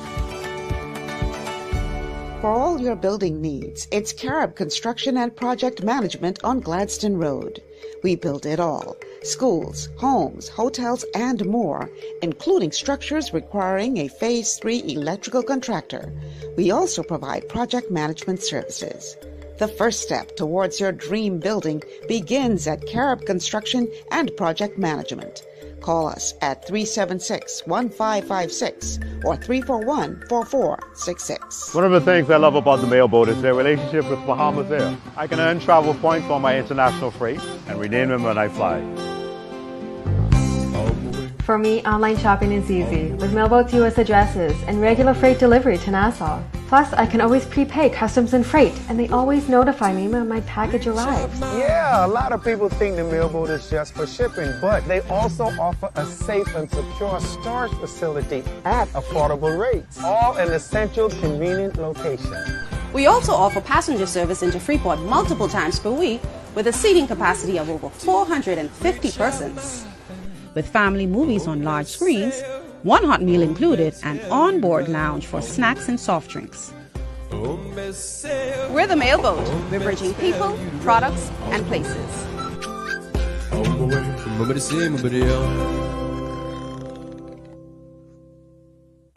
[SPEAKER 8] For all your building needs, it's Carib Construction and Project Management on Gladstone Road. We build it all: schools, homes, hotels, and more, including structures requiring a Phase 3 electrical contractor. We also provide project management services. The first step towards your dream building begins at Carib Construction and Project Management. Call us at 376-1556 or 341-4466.
[SPEAKER 15] One of the things I love about the Mailboat is their relationship with Bahamas Air. I can earn travel points on my international freight and redeem them when I fly.
[SPEAKER 16] For me, online shopping is easy with Mailboat's U.S. addresses and regular freight delivery to Nassau. Plus, I can always prepay customs and freight, and they always notify me when my package arrives.
[SPEAKER 17] Yeah, a lot of people think the Mailboat is just for shipping, but they also offer a safe and secure storage facility at affordable rates, all in a central, convenient location.
[SPEAKER 18] We also offer passenger service into Freeport multiple times per week with a seating capacity of over 450 persons. With family movies on large screens, one hot meal included, and on-board lounge for snacks and soft drinks. We're the Mailboat. We're bridging people, products, and places.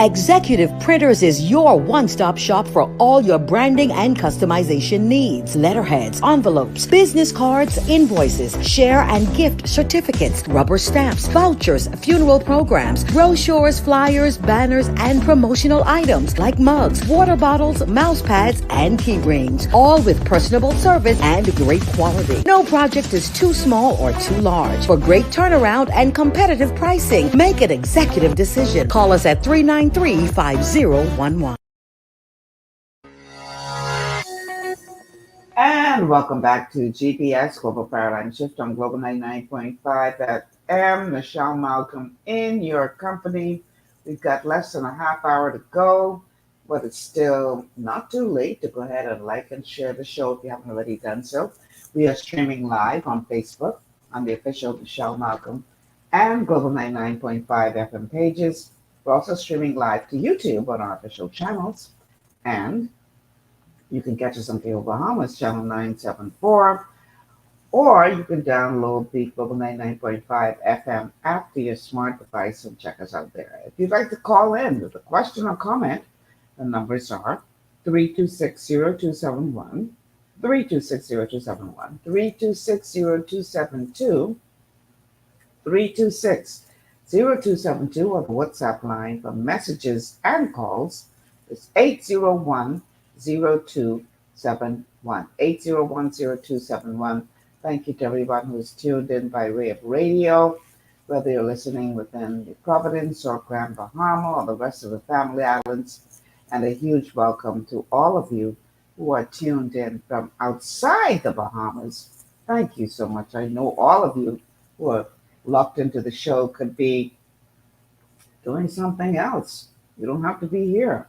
[SPEAKER 19] Executive Printers is your one-stop shop for all your branding and customization needs. Letterheads, envelopes, business cards, invoices, share and gift certificates, rubber stamps, vouchers, funeral programs, brochures, flyers, banners, and promotional items like mugs, water bottles, mouse pads, and key rings, all with personable service and great quality. No project is too small or too large. For great turnaround and competitive pricing, make an executive decision. Call us at 393-5011.
[SPEAKER 1] And welcome back to GPS Global Paradigm Shift on Global 99.5 FM. Michelle Malcolm in your company. We've got less than a half hour to go, but it's still not too late to go ahead and like and share the show if you haven't already done so. We are streaming live on Facebook on the official Michelle Malcolm and Global 99.5 FM pages. We're also streaming live to YouTube on our official channels, and you can catch us on Cable Bahamas channel 974, or you can download the Global 99.5 FM app to your smart device and check us out there. If you'd like to call in with a question or comment, the numbers are 326-0271, 326-0271, 326-0272, 326-0272, or the WhatsApp line for messages and calls is 801-0271, 801-0271. Thank you to everyone who is tuned in by way of radio, whether you're listening within the Providence or Grand Bahama or the rest of the Family Islands. And a huge welcome to all of you who are tuned in from outside the Bahamas. Thank you so much. I know all of you who are locked into the show could be doing something else. You don't have to be here.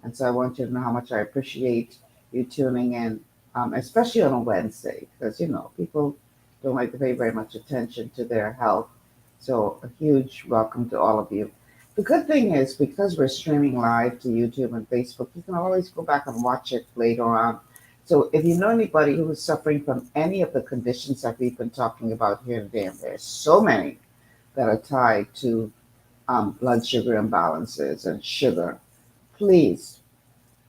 [SPEAKER 1] And so I want you to know how much I appreciate you tuning in, especially on a Wednesday, because, you know, people don't like to pay very much attention to their health. So a huge welcome to all of you. The good thing is, because we're streaming live to YouTube and Facebook, you can always go back and watch it later on. So if you know anybody who is suffering from any of the conditions that we've been talking about here today, and there's so many that are tied to blood sugar imbalances and sugar, please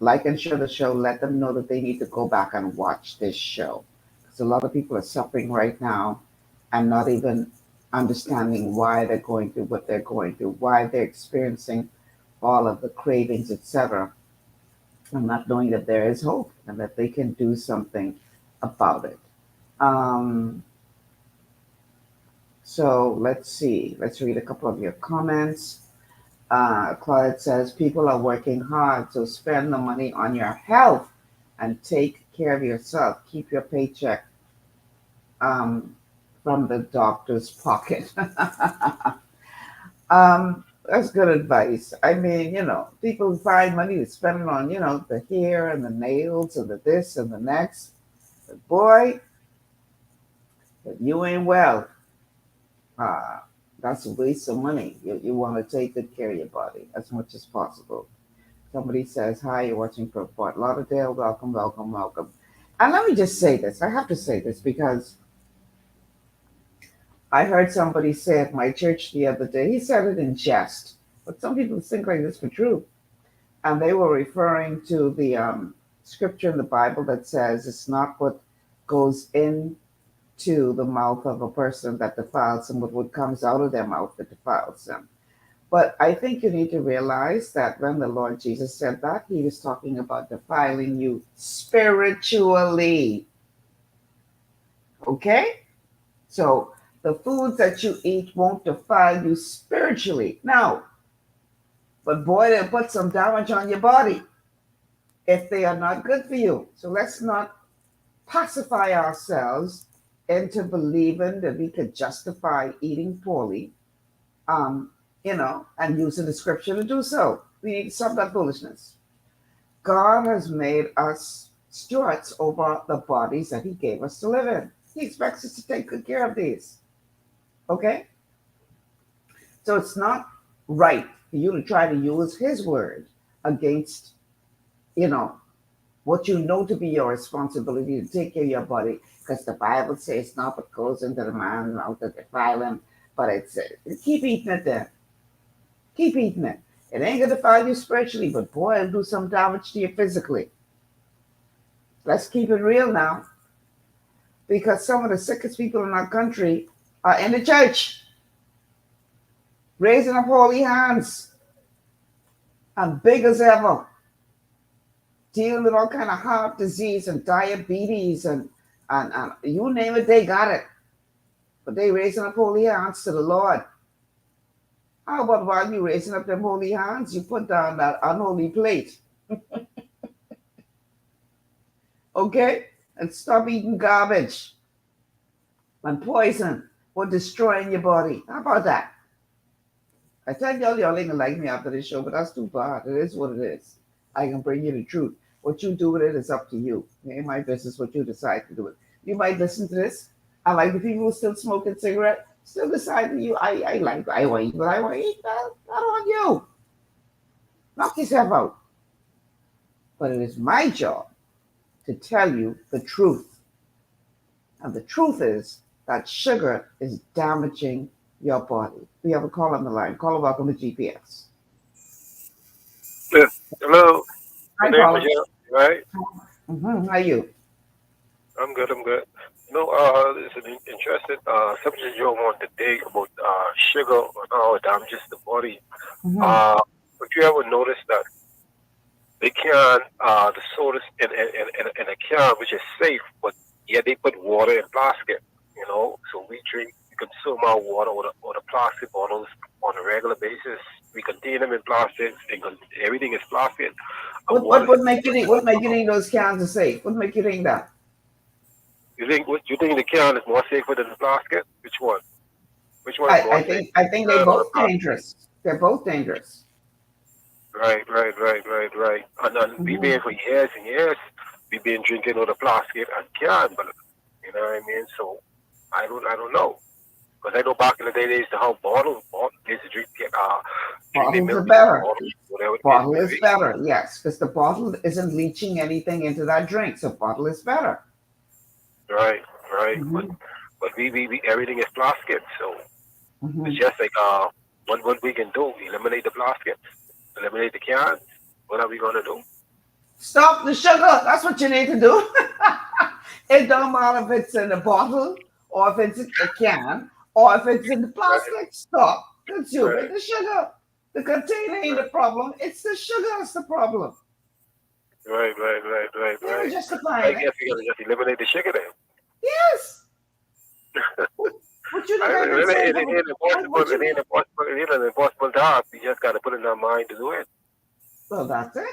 [SPEAKER 1] like and share the show. Let them know that they need to go back and watch this show, because a lot of people are suffering right now and not even understanding why they're going through what they're going through, why they're experiencing all of the cravings, etc., and not knowing that there is hope and that they can do something about it. So let's see. Let's read a couple of your comments. Claude says, people are working hard, so spend the money on your health and take care of yourself. Keep your paycheck from the doctor's pocket. That's good advice. I mean, people find money to spend it on, the hair and the nails and the this and the next. But boy, if you ain't well, uh, that's a waste of money. You want to take good care of your body as much as possible. Somebody says, hi, you're watching from Fort Lauderdale. Welcome, welcome, welcome. And let me just say this. I have to say this because I heard somebody say at my church the other day, he said it in jest, but some people think like this for true. And they were referring to the scripture in the Bible that says it's not what goes into the mouth of a person that defiles them, but what comes out of their mouth that defiles them. But I think you need to realize that when the Lord Jesus said that, he was talking about defiling you spiritually. Okay? So the foods that you eat won't defile you spiritually. No. But boy, they'll put some damage on your body if they are not good for you. So let's not pacify ourselves into believing that we could justify eating poorly, and using the scripture to do so. We need to stop that foolishness. God has made us stewards over the bodies that he gave us to live in. He expects us to take good care of these. Okay? So it's not right for you to try to use his word against, what you know to be your responsibility to take care of your body, because the Bible says not what goes into the man's mouth that defile him, but it's keep eating it then. Keep eating it. It ain't gonna defile you spiritually, but boy, it'll do some damage to you physically. Let's keep it real now, because some of the sickest people in our country are in the church, raising up holy hands, and big as ever, dealing with all kind of heart disease and diabetes and you name it, they got it. But they raising up holy hands to the Lord. How about while you raising up them holy hands, you put down that unholy plate? Okay? And stop eating garbage and poison or destroying your body. How about that? I tell y'all ain't gonna like me after this show, but that's too bad. It is what it is. I can bring you the truth. What you do with it is up to you. It ain't my business what you decide to do with it. You might listen to this. I like the people who still smoking cigarette, still decide that I want to eat what I want to eat. Not on you. Knock yourself out. But it is my job to tell you the truth. And the truth is that sugar is damaging your body. We have a call on the line. Caller, welcome to GPS.
[SPEAKER 20] Yes. Hello.
[SPEAKER 1] Hi,
[SPEAKER 20] My name
[SPEAKER 1] caller.
[SPEAKER 20] is Jeff, right?
[SPEAKER 1] How are you?
[SPEAKER 20] I'm good. I'm good. It's an interesting subject you want today about sugar and how it damages the body. But you ever notice that they can the sodas in a can, which is safe, but yet they put water in plastic. So we consume our water or the plastic bottles on a regular basis. We contain them in plastic. Everything is plastic.
[SPEAKER 1] What make you think those cans are safe? What make you think that?
[SPEAKER 20] You think the can is more safer than the plastic? Which one? Which one is more safe?
[SPEAKER 1] I think they're both dangerous. They're both dangerous.
[SPEAKER 20] Right. And then we've been for years and years. We've been drinking all the plastic and can, but you know what I mean. So I don't know, because I know back in the day they used to have bottles. They used to drink
[SPEAKER 1] Bottles are better. Bottle is better, yes, because the bottle isn't leaching anything into that drink, so bottle is better.
[SPEAKER 20] Right. But we everything is plastic, so it's just like what we can do: eliminate the plastic, eliminate the cans. What are we gonna do?
[SPEAKER 1] Stop the sugar. That's what you need to do. It don't matter if it's in a bottle or if it's in a can or if it's in the plastic. Stop consuming the sugar. The container ain't the problem. It's the sugar that's the problem.
[SPEAKER 20] Right.
[SPEAKER 1] You're justifying
[SPEAKER 20] I guess we gotta just eliminate the sugar then.
[SPEAKER 1] Yes. What you think I've been saying?
[SPEAKER 20] It ain't an impossible task. We just gotta put it in our mind to do it.
[SPEAKER 1] Well, that's it.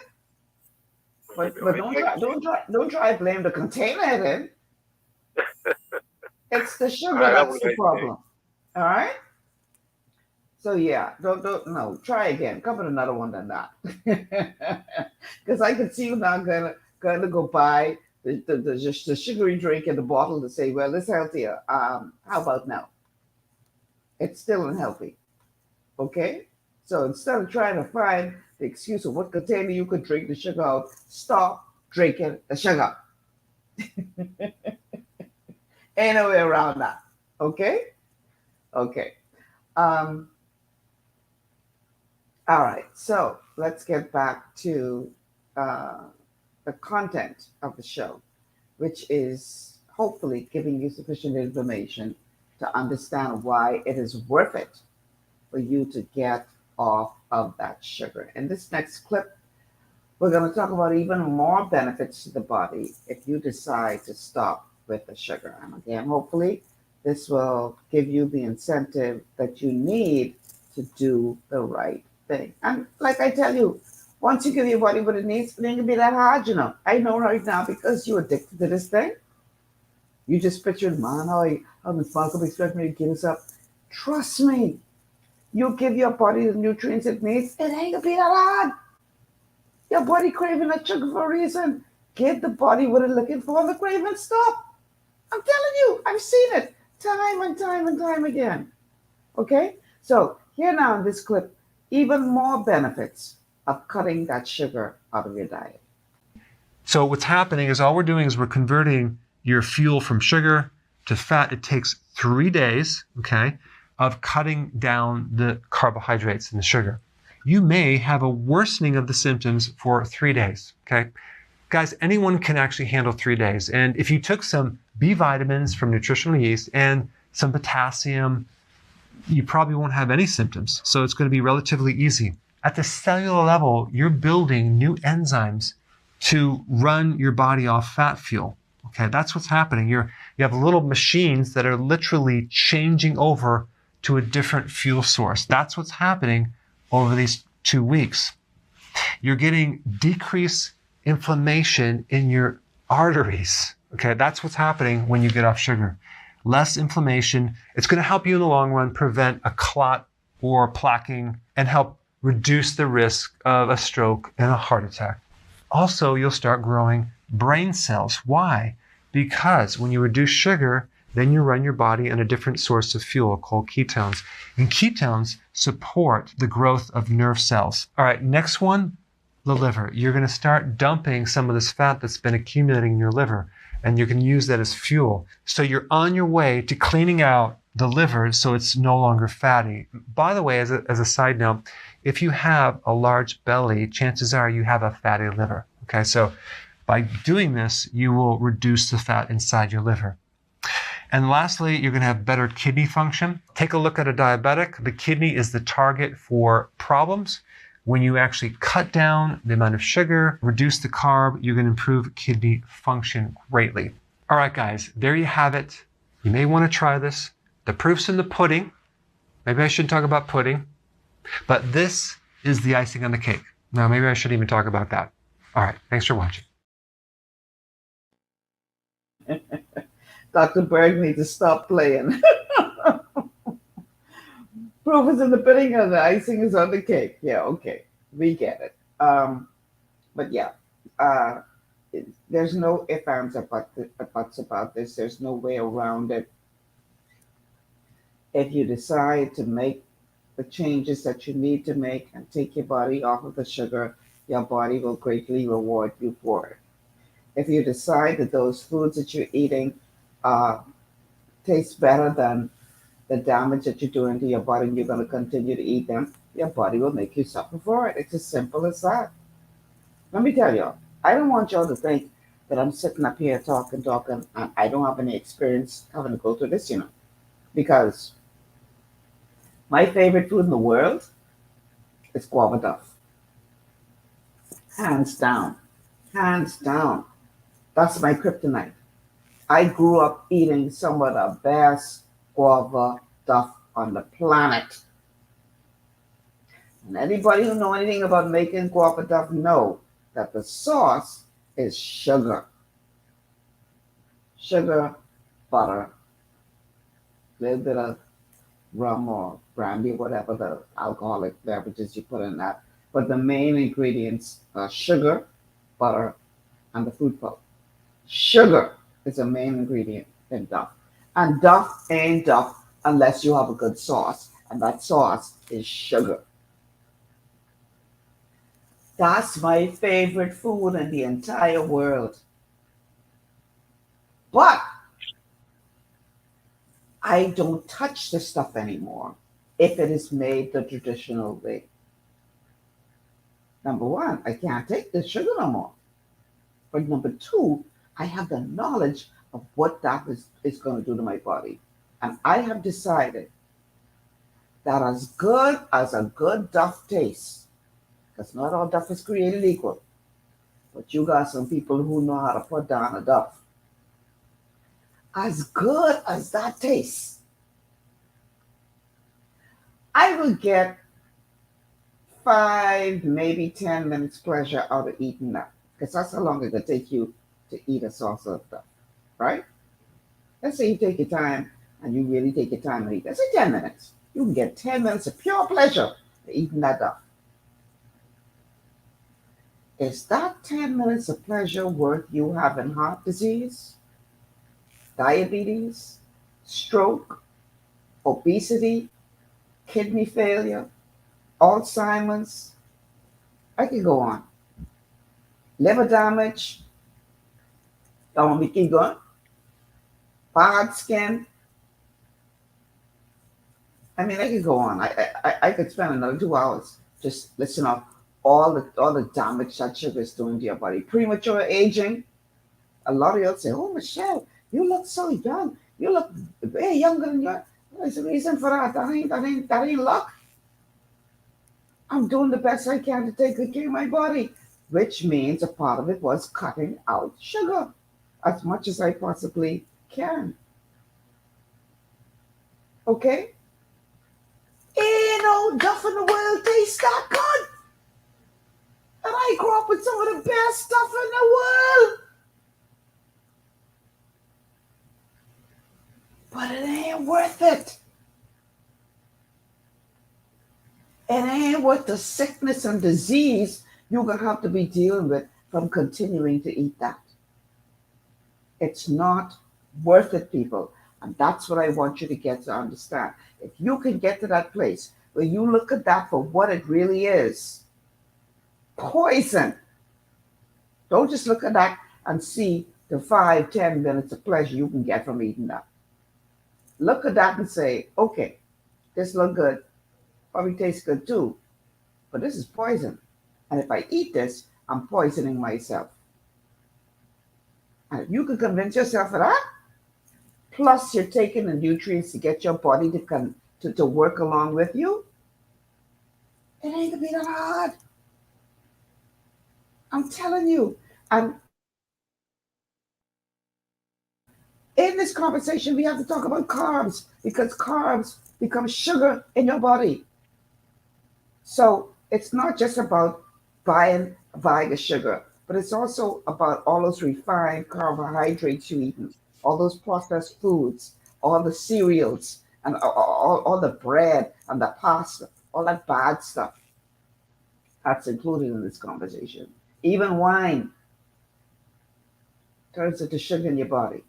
[SPEAKER 1] But don't try to blame the container then. It's the sugar
[SPEAKER 20] All right, have a
[SPEAKER 1] that's the
[SPEAKER 20] nice day.
[SPEAKER 1] problem. All right. So yeah, don't no. Try again. Come with another one than that, because I can see you now gonna go buy the sugary drink in the bottle to say, well, it's healthier. How about now? It's still unhealthy. Okay. So instead of trying to find the excuse of what container you could drink the sugar out, stop drinking the sugar. Ain't no way around that. Okay. Okay. Um. All right, so let's get back to uh, the content of the show, which is hopefully giving you sufficient information to understand why it is worth it for you to get off of that sugar. In this next clip, we're going to talk about even more benefits to the body if you decide to stop with the sugar. And again, hopefully, this will give you the incentive that you need to do the right thing. And like I tell you, once you give your body what it needs, it ain't gonna be that hard, you know. I know right now because you're addicted to this thing. You just picture, man, how the fuck could expect me to give this up? Trust me, you give your body the nutrients it needs, it ain't gonna be that hard. Your body craving that sugar for a reason. Give the body what it's looking for, and the craving stop. I'm telling you, I've seen it time and time and time again. Okay? So here now in this clip, even more benefits of cutting that sugar out of your diet.
[SPEAKER 3] So what's happening is all we're doing is we're converting your fuel from sugar to fat. It takes 3 days, okay, of cutting down the carbohydrates and the sugar. You may have a worsening of the symptoms for 3 days, okay? Guys, anyone can actually handle 3 days. And if you took some B vitamins from nutritional yeast and some potassium, you probably won't have any symptoms. So it's going to be relatively easy. At the cellular level, you're building new enzymes to run your body off fat fuel. Okay, that's what's happening. You have little machines that are literally changing over to a different fuel source. That's what's happening over these 2 weeks. You're getting decreased inflammation in your arteries. Okay, that's what's happening when you get off sugar. Less inflammation. It's going to help you in the long run prevent a clot or plaquing and help reduce the risk of a stroke and a heart attack. Also, you'll start growing brain cells. Why? Because when you reduce sugar, then you run your body on a different source of fuel called ketones. And ketones support the growth of nerve cells. All right, next one, the liver. You're going to start dumping some of this fat that's been accumulating in your liver, and you can use that as fuel. So you're on your way to cleaning out the liver so it's no longer fatty. By the way, as a side note, if you have a large belly, chances are you have a fatty liver. Okay, so by doing this, you will reduce the fat inside your liver. And lastly, you're going to have better kidney function. Take a look at a diabetic. The kidney is the target for problems. When you actually cut down the amount of sugar, reduce the carb, you're going to improve kidney function greatly. All right, guys, there you have it. You may want to try this. The proof's in the pudding. Maybe I shouldn't talk about pudding, but this is the icing on the cake. Now, maybe I shouldn't even talk about that. All right, thanks for watching.
[SPEAKER 1] Dr. Berg needs to stop playing. Proof is in the pudding and the icing is on the cake. Yeah, okay. We get it. But yeah, there's no ifs, ands, or buts about this. There's no way around it. If you decide to make the changes that you need to make and take your body off of the sugar, your body will greatly reward you for it. If you decide that those foods that you're eating taste better than the damage that you're doing to your body and you're going to continue to eat them, your body will make you suffer for it. It's as simple as that. Let me tell y'all, I don't want y'all to think that I'm sitting up here talking, and I don't have any experience having to go through this, you know, because my favorite food in the world is guava duff. Hands down. Hands down. That's my kryptonite. I grew up eating some of the best guava duff on the planet. And anybody who know anything about making guava duff know that the sauce is sugar. Sugar, butter, a little bit of rum or brandy, whatever the alcoholic beverages you put in that. But the main ingredients are sugar, butter, and the fruit pulp. Sugar is a main ingredient in duff. And duff ain't duff unless you have a good sauce. And that sauce is sugar. That's my favorite food in the entire world. But I don't touch the stuff anymore if it is made the traditional way. Number one, I can't take the sugar no more. But number two, I have the knowledge of what that is going to do to my body. And I have decided that as good as a good duff tastes, because not all duff is created equal, but you got some people who know how to put down a duff. As good as that tastes, I will get 5, maybe 10 minutes pleasure out of eating that. Because that's how long it will take you to eat a sauce of duff, right? Let's say you take your time and you really take your time to eat. Let's say 10 minutes. You can get 10 minutes of pure pleasure eating that duff. Is that 10 minutes of pleasure worth you having heart disease, diabetes, stroke, obesity, kidney failure, Alzheimer's? I can go on. Liver damage. Don't want me to keep going. Bad skin. I mean, I could go on. I could spend another 2 hours just listening off all the damage that sugar is doing to your body. Premature aging. A lot of y'all say, "Oh, Michelle, you look so young. You look way younger than you are." There's a reason for that. That ain't luck. I'm doing the best I can to take good care of my body, which means a part of it was cutting out sugar as much as I possibly can. Okay? Ain't no duff in the world tastes that good. And I grew up with some of the best stuff in the world. But it ain't worth it. It ain't worth the sickness and disease you're going to have to be dealing with from continuing to eat that. It's not worth it, people. And that's what I want you to get to understand. If you can get to that place where you look at that for what it really is, poison. Don't just look at that and see the 5-10 minutes of pleasure you can get from eating that. Look at that and say, okay, this looks good. Probably tastes good too. But this is poison. And if I eat this, I'm poisoning myself. And if you can convince yourself of that, plus you're taking the nutrients to get your body to work along with you, it ain't gonna be that hard. I'm telling you. And in this conversation, we have to talk about carbs because carbs become sugar in your body. So it's not just about buying a bag of sugar, but it's also about all those refined carbohydrates you eat, all those processed foods, all the cereals, and all the bread and the pasta, all that bad stuff. That's included in this conversation. Even wine turns into sugar in your body.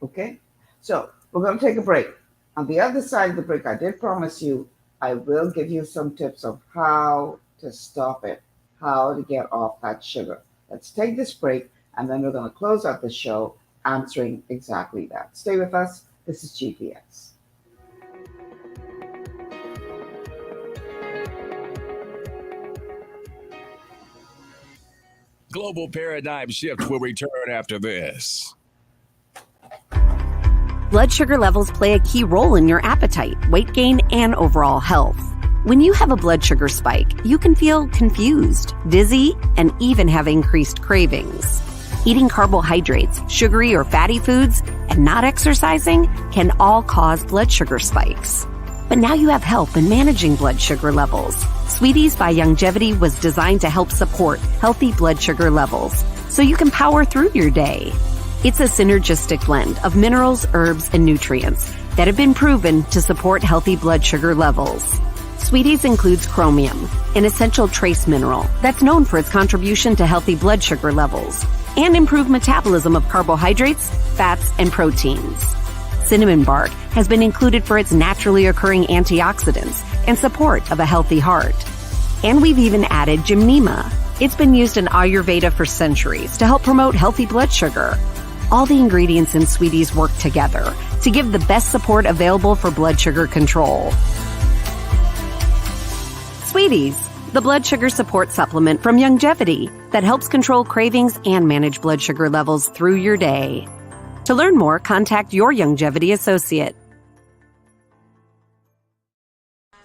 [SPEAKER 1] Okay? So we're going to take a break. On the other side of the break, I did promise you I will give you some tips of how to stop it, how to get off that sugar. Let's take this break, and then we're going to close out the show answering exactly that. Stay with us. This is GPS.
[SPEAKER 9] Global Paradigm Shift will return after this.
[SPEAKER 10] Blood sugar levels play a key role in your appetite, weight gain, and overall health. When you have a blood sugar spike, you can feel confused, dizzy, and even have increased cravings. Eating carbohydrates, sugary or fatty foods, and not exercising can all cause blood sugar spikes. But now you have help in managing blood sugar levels. Sweeties by Youngevity was designed to help support healthy blood sugar levels so you can power through your day. It's a synergistic blend of minerals, herbs, and nutrients that have been proven to support healthy blood sugar levels. Sweeties includes chromium, an essential trace mineral that's known for its contribution to healthy blood sugar levels and improved metabolism of carbohydrates, fats, and proteins. Cinnamon bark has been included for its naturally occurring antioxidants and support of a healthy heart. And we've even added gymnema. It's been used in Ayurveda for centuries to help promote healthy blood sugar. All the ingredients in Sweeties work together to give the best support available for blood sugar control. Sweeties, the blood sugar support supplement from Youngevity that helps control cravings and manage blood sugar levels through your day. To learn more, contact your Youngevity associate.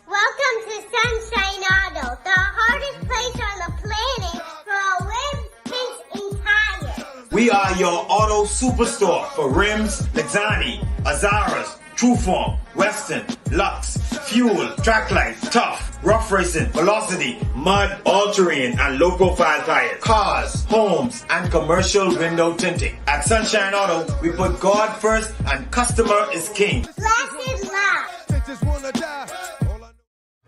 [SPEAKER 11] Welcome to Sunshine Auto, the hardest place on the planet for rims, tints, and tires.
[SPEAKER 12] We are your auto superstore for rims, Lexani, Azaras, Trueform, Western, Lux, Fuel, Tracklight, Tough, Rough Racing, Velocity, Mud, All-Terrain, and low-profile tires. Cars, homes, and commercial window tinting. At Sunshine Auto, we put God first and customer is king.
[SPEAKER 11] Blessed love.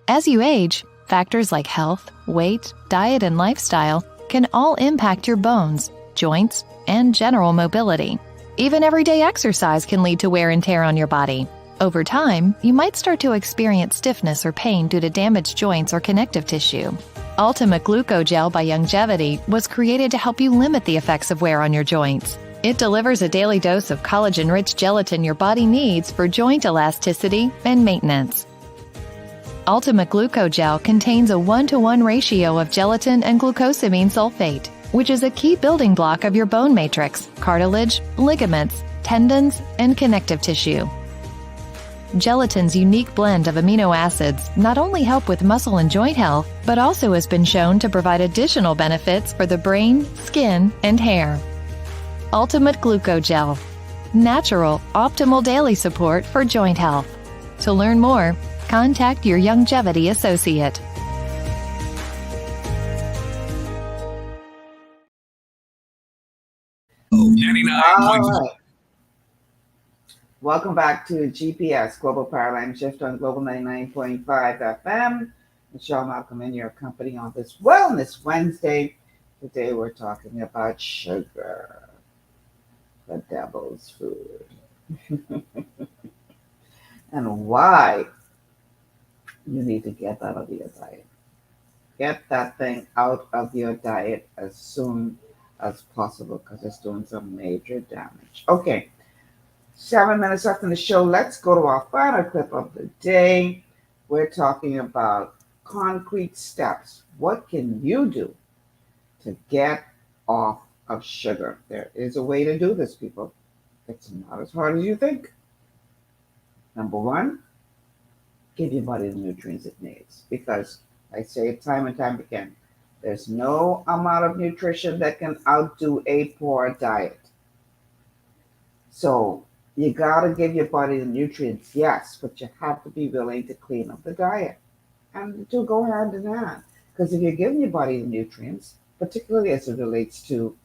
[SPEAKER 14] As you age, factors like health, weight, diet, and lifestyle can all impact your bones, joints, and general mobility. Even everyday exercise can lead to wear and tear on your body. Over time, you might start to experience stiffness or pain due to damaged joints or connective tissue. Ultimate Glucogel by Youngevity was created to help you limit the effects of wear on your joints. It delivers a daily dose of collagen-rich gelatin your body needs for joint elasticity and maintenance. Ultimate Glucogel contains a 1-to-1 ratio of gelatin and glucosamine sulfate, which is a key building block of your bone matrix, cartilage, ligaments, tendons, and connective tissue. Gelatin's unique blend of amino acids not only help with muscle and joint health, but also has been shown to provide additional benefits for the brain, skin, and hair. Ultimate Glucogel. Natural, optimal daily support for joint health. To learn more, contact your Youngevity associate.
[SPEAKER 1] All right. Welcome back to GPS, Global Paradigm Shift on Global 99.5 FM. Michelle Malcolm in your company on this Wellness Wednesday. Today we're talking about sugar, the devil's food, and why you need to get that out of your diet. Get that thing out of your diet as soon as possible because it's doing some major damage. Okay, 7 minutes left in the show. Let's go to our final clip of the day. We're talking about concrete steps. What can you do to get off of sugar? There is a way to do this, people. It's not as hard as you think. Number one, give your body the nutrients it needs, because I say it time and time again, there's no amount of nutrition that can outdo a poor diet. So you got to give your body the nutrients, yes, but you have to be willing to clean up the diet. And the two go hand in hand. Because if you're giving your body the nutrients, particularly as it relates to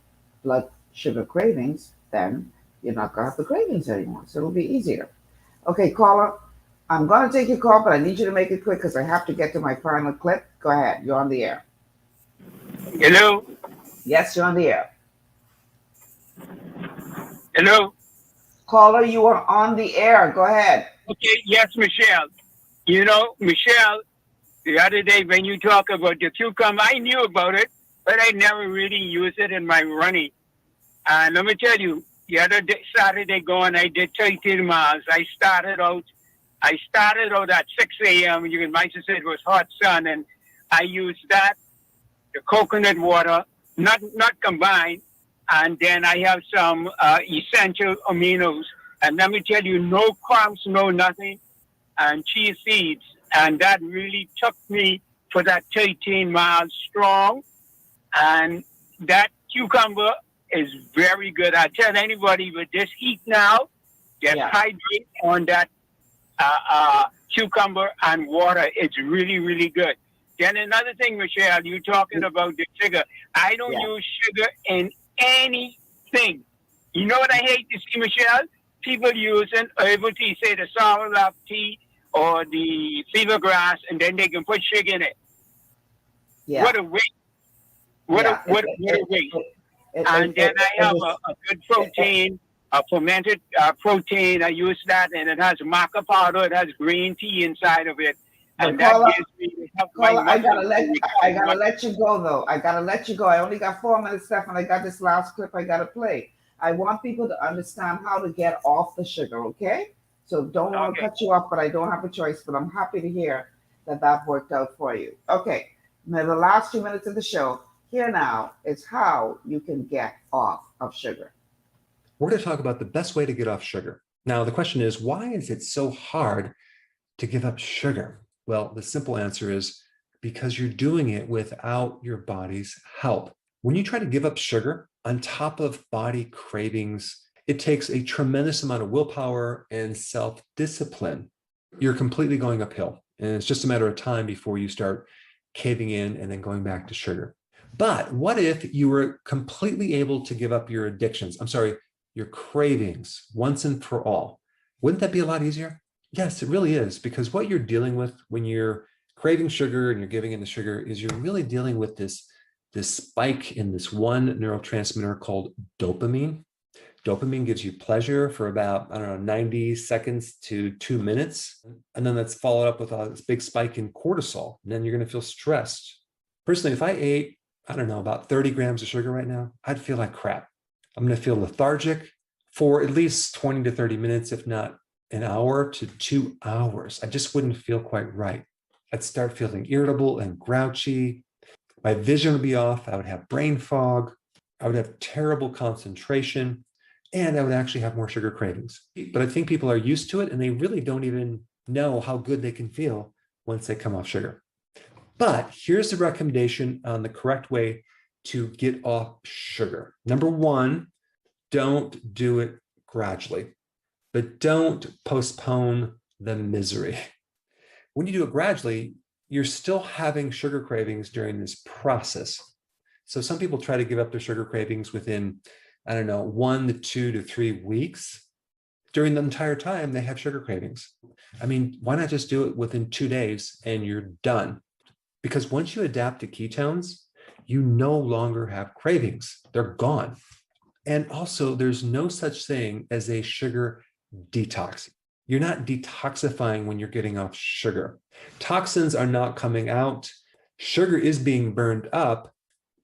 [SPEAKER 1] blood sugar cravings, then you're not going to have the cravings anymore. So it'll be easier. Okay, caller, I'm going to take your call, but I need you to make it quick because I have to get to my final clip. Go ahead. You're on the air.
[SPEAKER 21] Hello?
[SPEAKER 1] Yes, you're on the air.
[SPEAKER 21] Hello?
[SPEAKER 1] Caller, you are on the air. Go ahead.
[SPEAKER 21] Okay, yes, Michelle. You know, Michelle, the other day when you talk about the cucumber, I knew about it, but I never really used it in my running. And let me tell you, the other day, Saturday going, I did 13 miles. I started out at 6 a.m. You can might say it was hot sun, and I used that, the coconut water, not combined, and then I have some essential aminos. And let me tell you, no crumbs, no nothing, and chia seeds. And that really took me for that 13 miles strong. And that cucumber is very good. I tell anybody with this heat now, get hydrate on that cucumber and water. It's really, really good. Then another thing, Michelle, you talking about the sugar. I don't use sugar in anything. You know what I hate to see, Michelle? People using herbal tea, say the sour love tea or the fever grass, and then they can put sugar in it.
[SPEAKER 1] Yeah.
[SPEAKER 21] What a waste. What a waste. And then I have a good protein, a fermented protein. I use that, and it has maca powder. It has green tea inside of it. And that gives me
[SPEAKER 1] I gotta let you go though. I gotta let you go. I only got 4 minutes left, and I got this last clip I gotta play. I want people to understand how to get off the sugar. Okay, so don't want to cut you off, but I don't have a choice. But I'm happy to hear that worked out for you. Okay, now the last 2 minutes of the show. Here now is how you can get off of sugar.
[SPEAKER 3] We're going to talk about the best way to get off sugar. Now, the question is, why is it so hard to give up sugar? Well, the simple answer is because you're doing it without your body's help. When you try to give up sugar on top of body cravings, it takes a tremendous amount of willpower and self-discipline. You're completely going uphill, and it's just a matter of time before you start caving in and then going back to sugar. But what if you were completely able to give up your addictions? Your cravings once and for all. Wouldn't that be a lot easier? Yes, it really is, because what you're dealing with when you're craving sugar and you're giving in the sugar is you're really dealing with this spike in this one neurotransmitter called dopamine. Dopamine gives you pleasure for about, 90 seconds to 2 minutes. And then that's followed up with this big spike in cortisol. And then you're going to feel stressed. Personally, if I ate, about 30 grams of sugar right now, I'd feel like crap. I'm going to feel lethargic for at least 20 to 30 minutes, if not an hour to 2 hours. I just wouldn't feel quite right. I'd start feeling irritable and grouchy. My vision would be off. I would have brain fog. I would have terrible concentration, and I would actually have more sugar cravings. But I think people are used to it, and they really don't even know how good they can feel once they come off sugar. But here's the recommendation on the correct way to get off sugar. Number one, don't do it gradually, but don't postpone the misery. When you do it gradually, you're still having sugar cravings during this process. So some people try to give up their sugar cravings within, 1 to 2 to 3 weeks. During the entire time, they have sugar cravings. Why not just do it within 2 days and you're done? Because once you adapt to ketones, you no longer have cravings. They're gone. And also, there's no such thing as a sugar detox. You're not detoxifying when you're getting off sugar. Toxins are not coming out. Sugar is being burned up.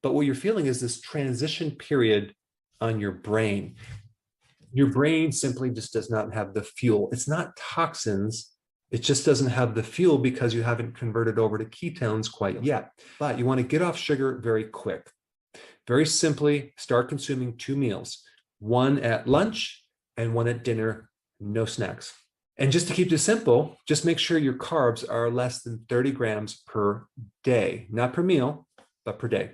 [SPEAKER 3] But what you're feeling is this transition period on your brain. Your brain simply just does not have the fuel. It's not toxins. It just doesn't have the fuel because you haven't converted over to ketones quite yet. But you want to get off sugar very quick. Very simply, start consuming 2 meals, one at lunch and one at dinner, no snacks. And just to keep this simple, just make sure your carbs are less than 30 grams per day, not per meal, but per day.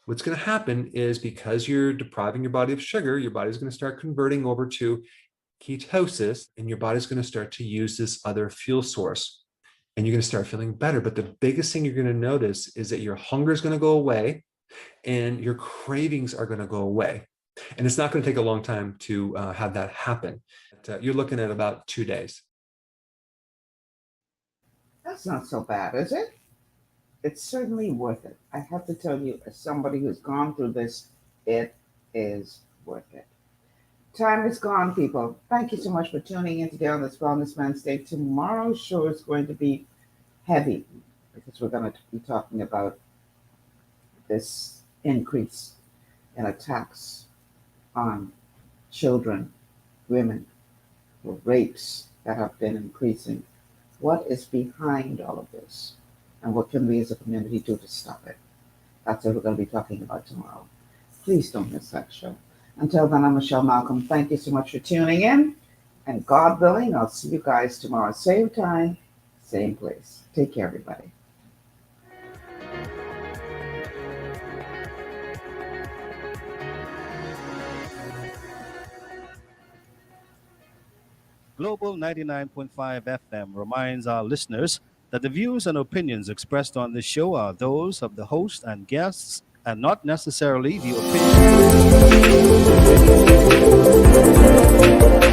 [SPEAKER 3] What's going to happen is because you're depriving your body of sugar, your body's going to start converting over to ketosis, and your body's going to start to use this other fuel source, and you're going to start feeling better. But the biggest thing you're going to notice is that your hunger is going to go away and your cravings are going to go away. And it's not going to take a long time to have that happen. You're looking at about 2 days.
[SPEAKER 1] That's not so bad, is it? It's certainly worth it. I have to tell you, as somebody who's gone through this, it is worth it. Time is gone, people. Thank you so much for tuning in today on this Wellness Wednesday. Tomorrow's show is going to be heavy because we're going to be talking about this increase in attacks on children, women, or rapes that have been increasing. What is behind all of this? And what can we as a community do to stop it? That's what we're going to be talking about tomorrow. Please don't miss that show. Until then, I'm Michelle Malcolm. Thank you so much for tuning in. And God willing, I'll see you guys tomorrow. Same time, same place. Take care, everybody.
[SPEAKER 2] Global 99.5 FM reminds our listeners that the views and opinions expressed on this show are those of the host and guests and not necessarily the opinion.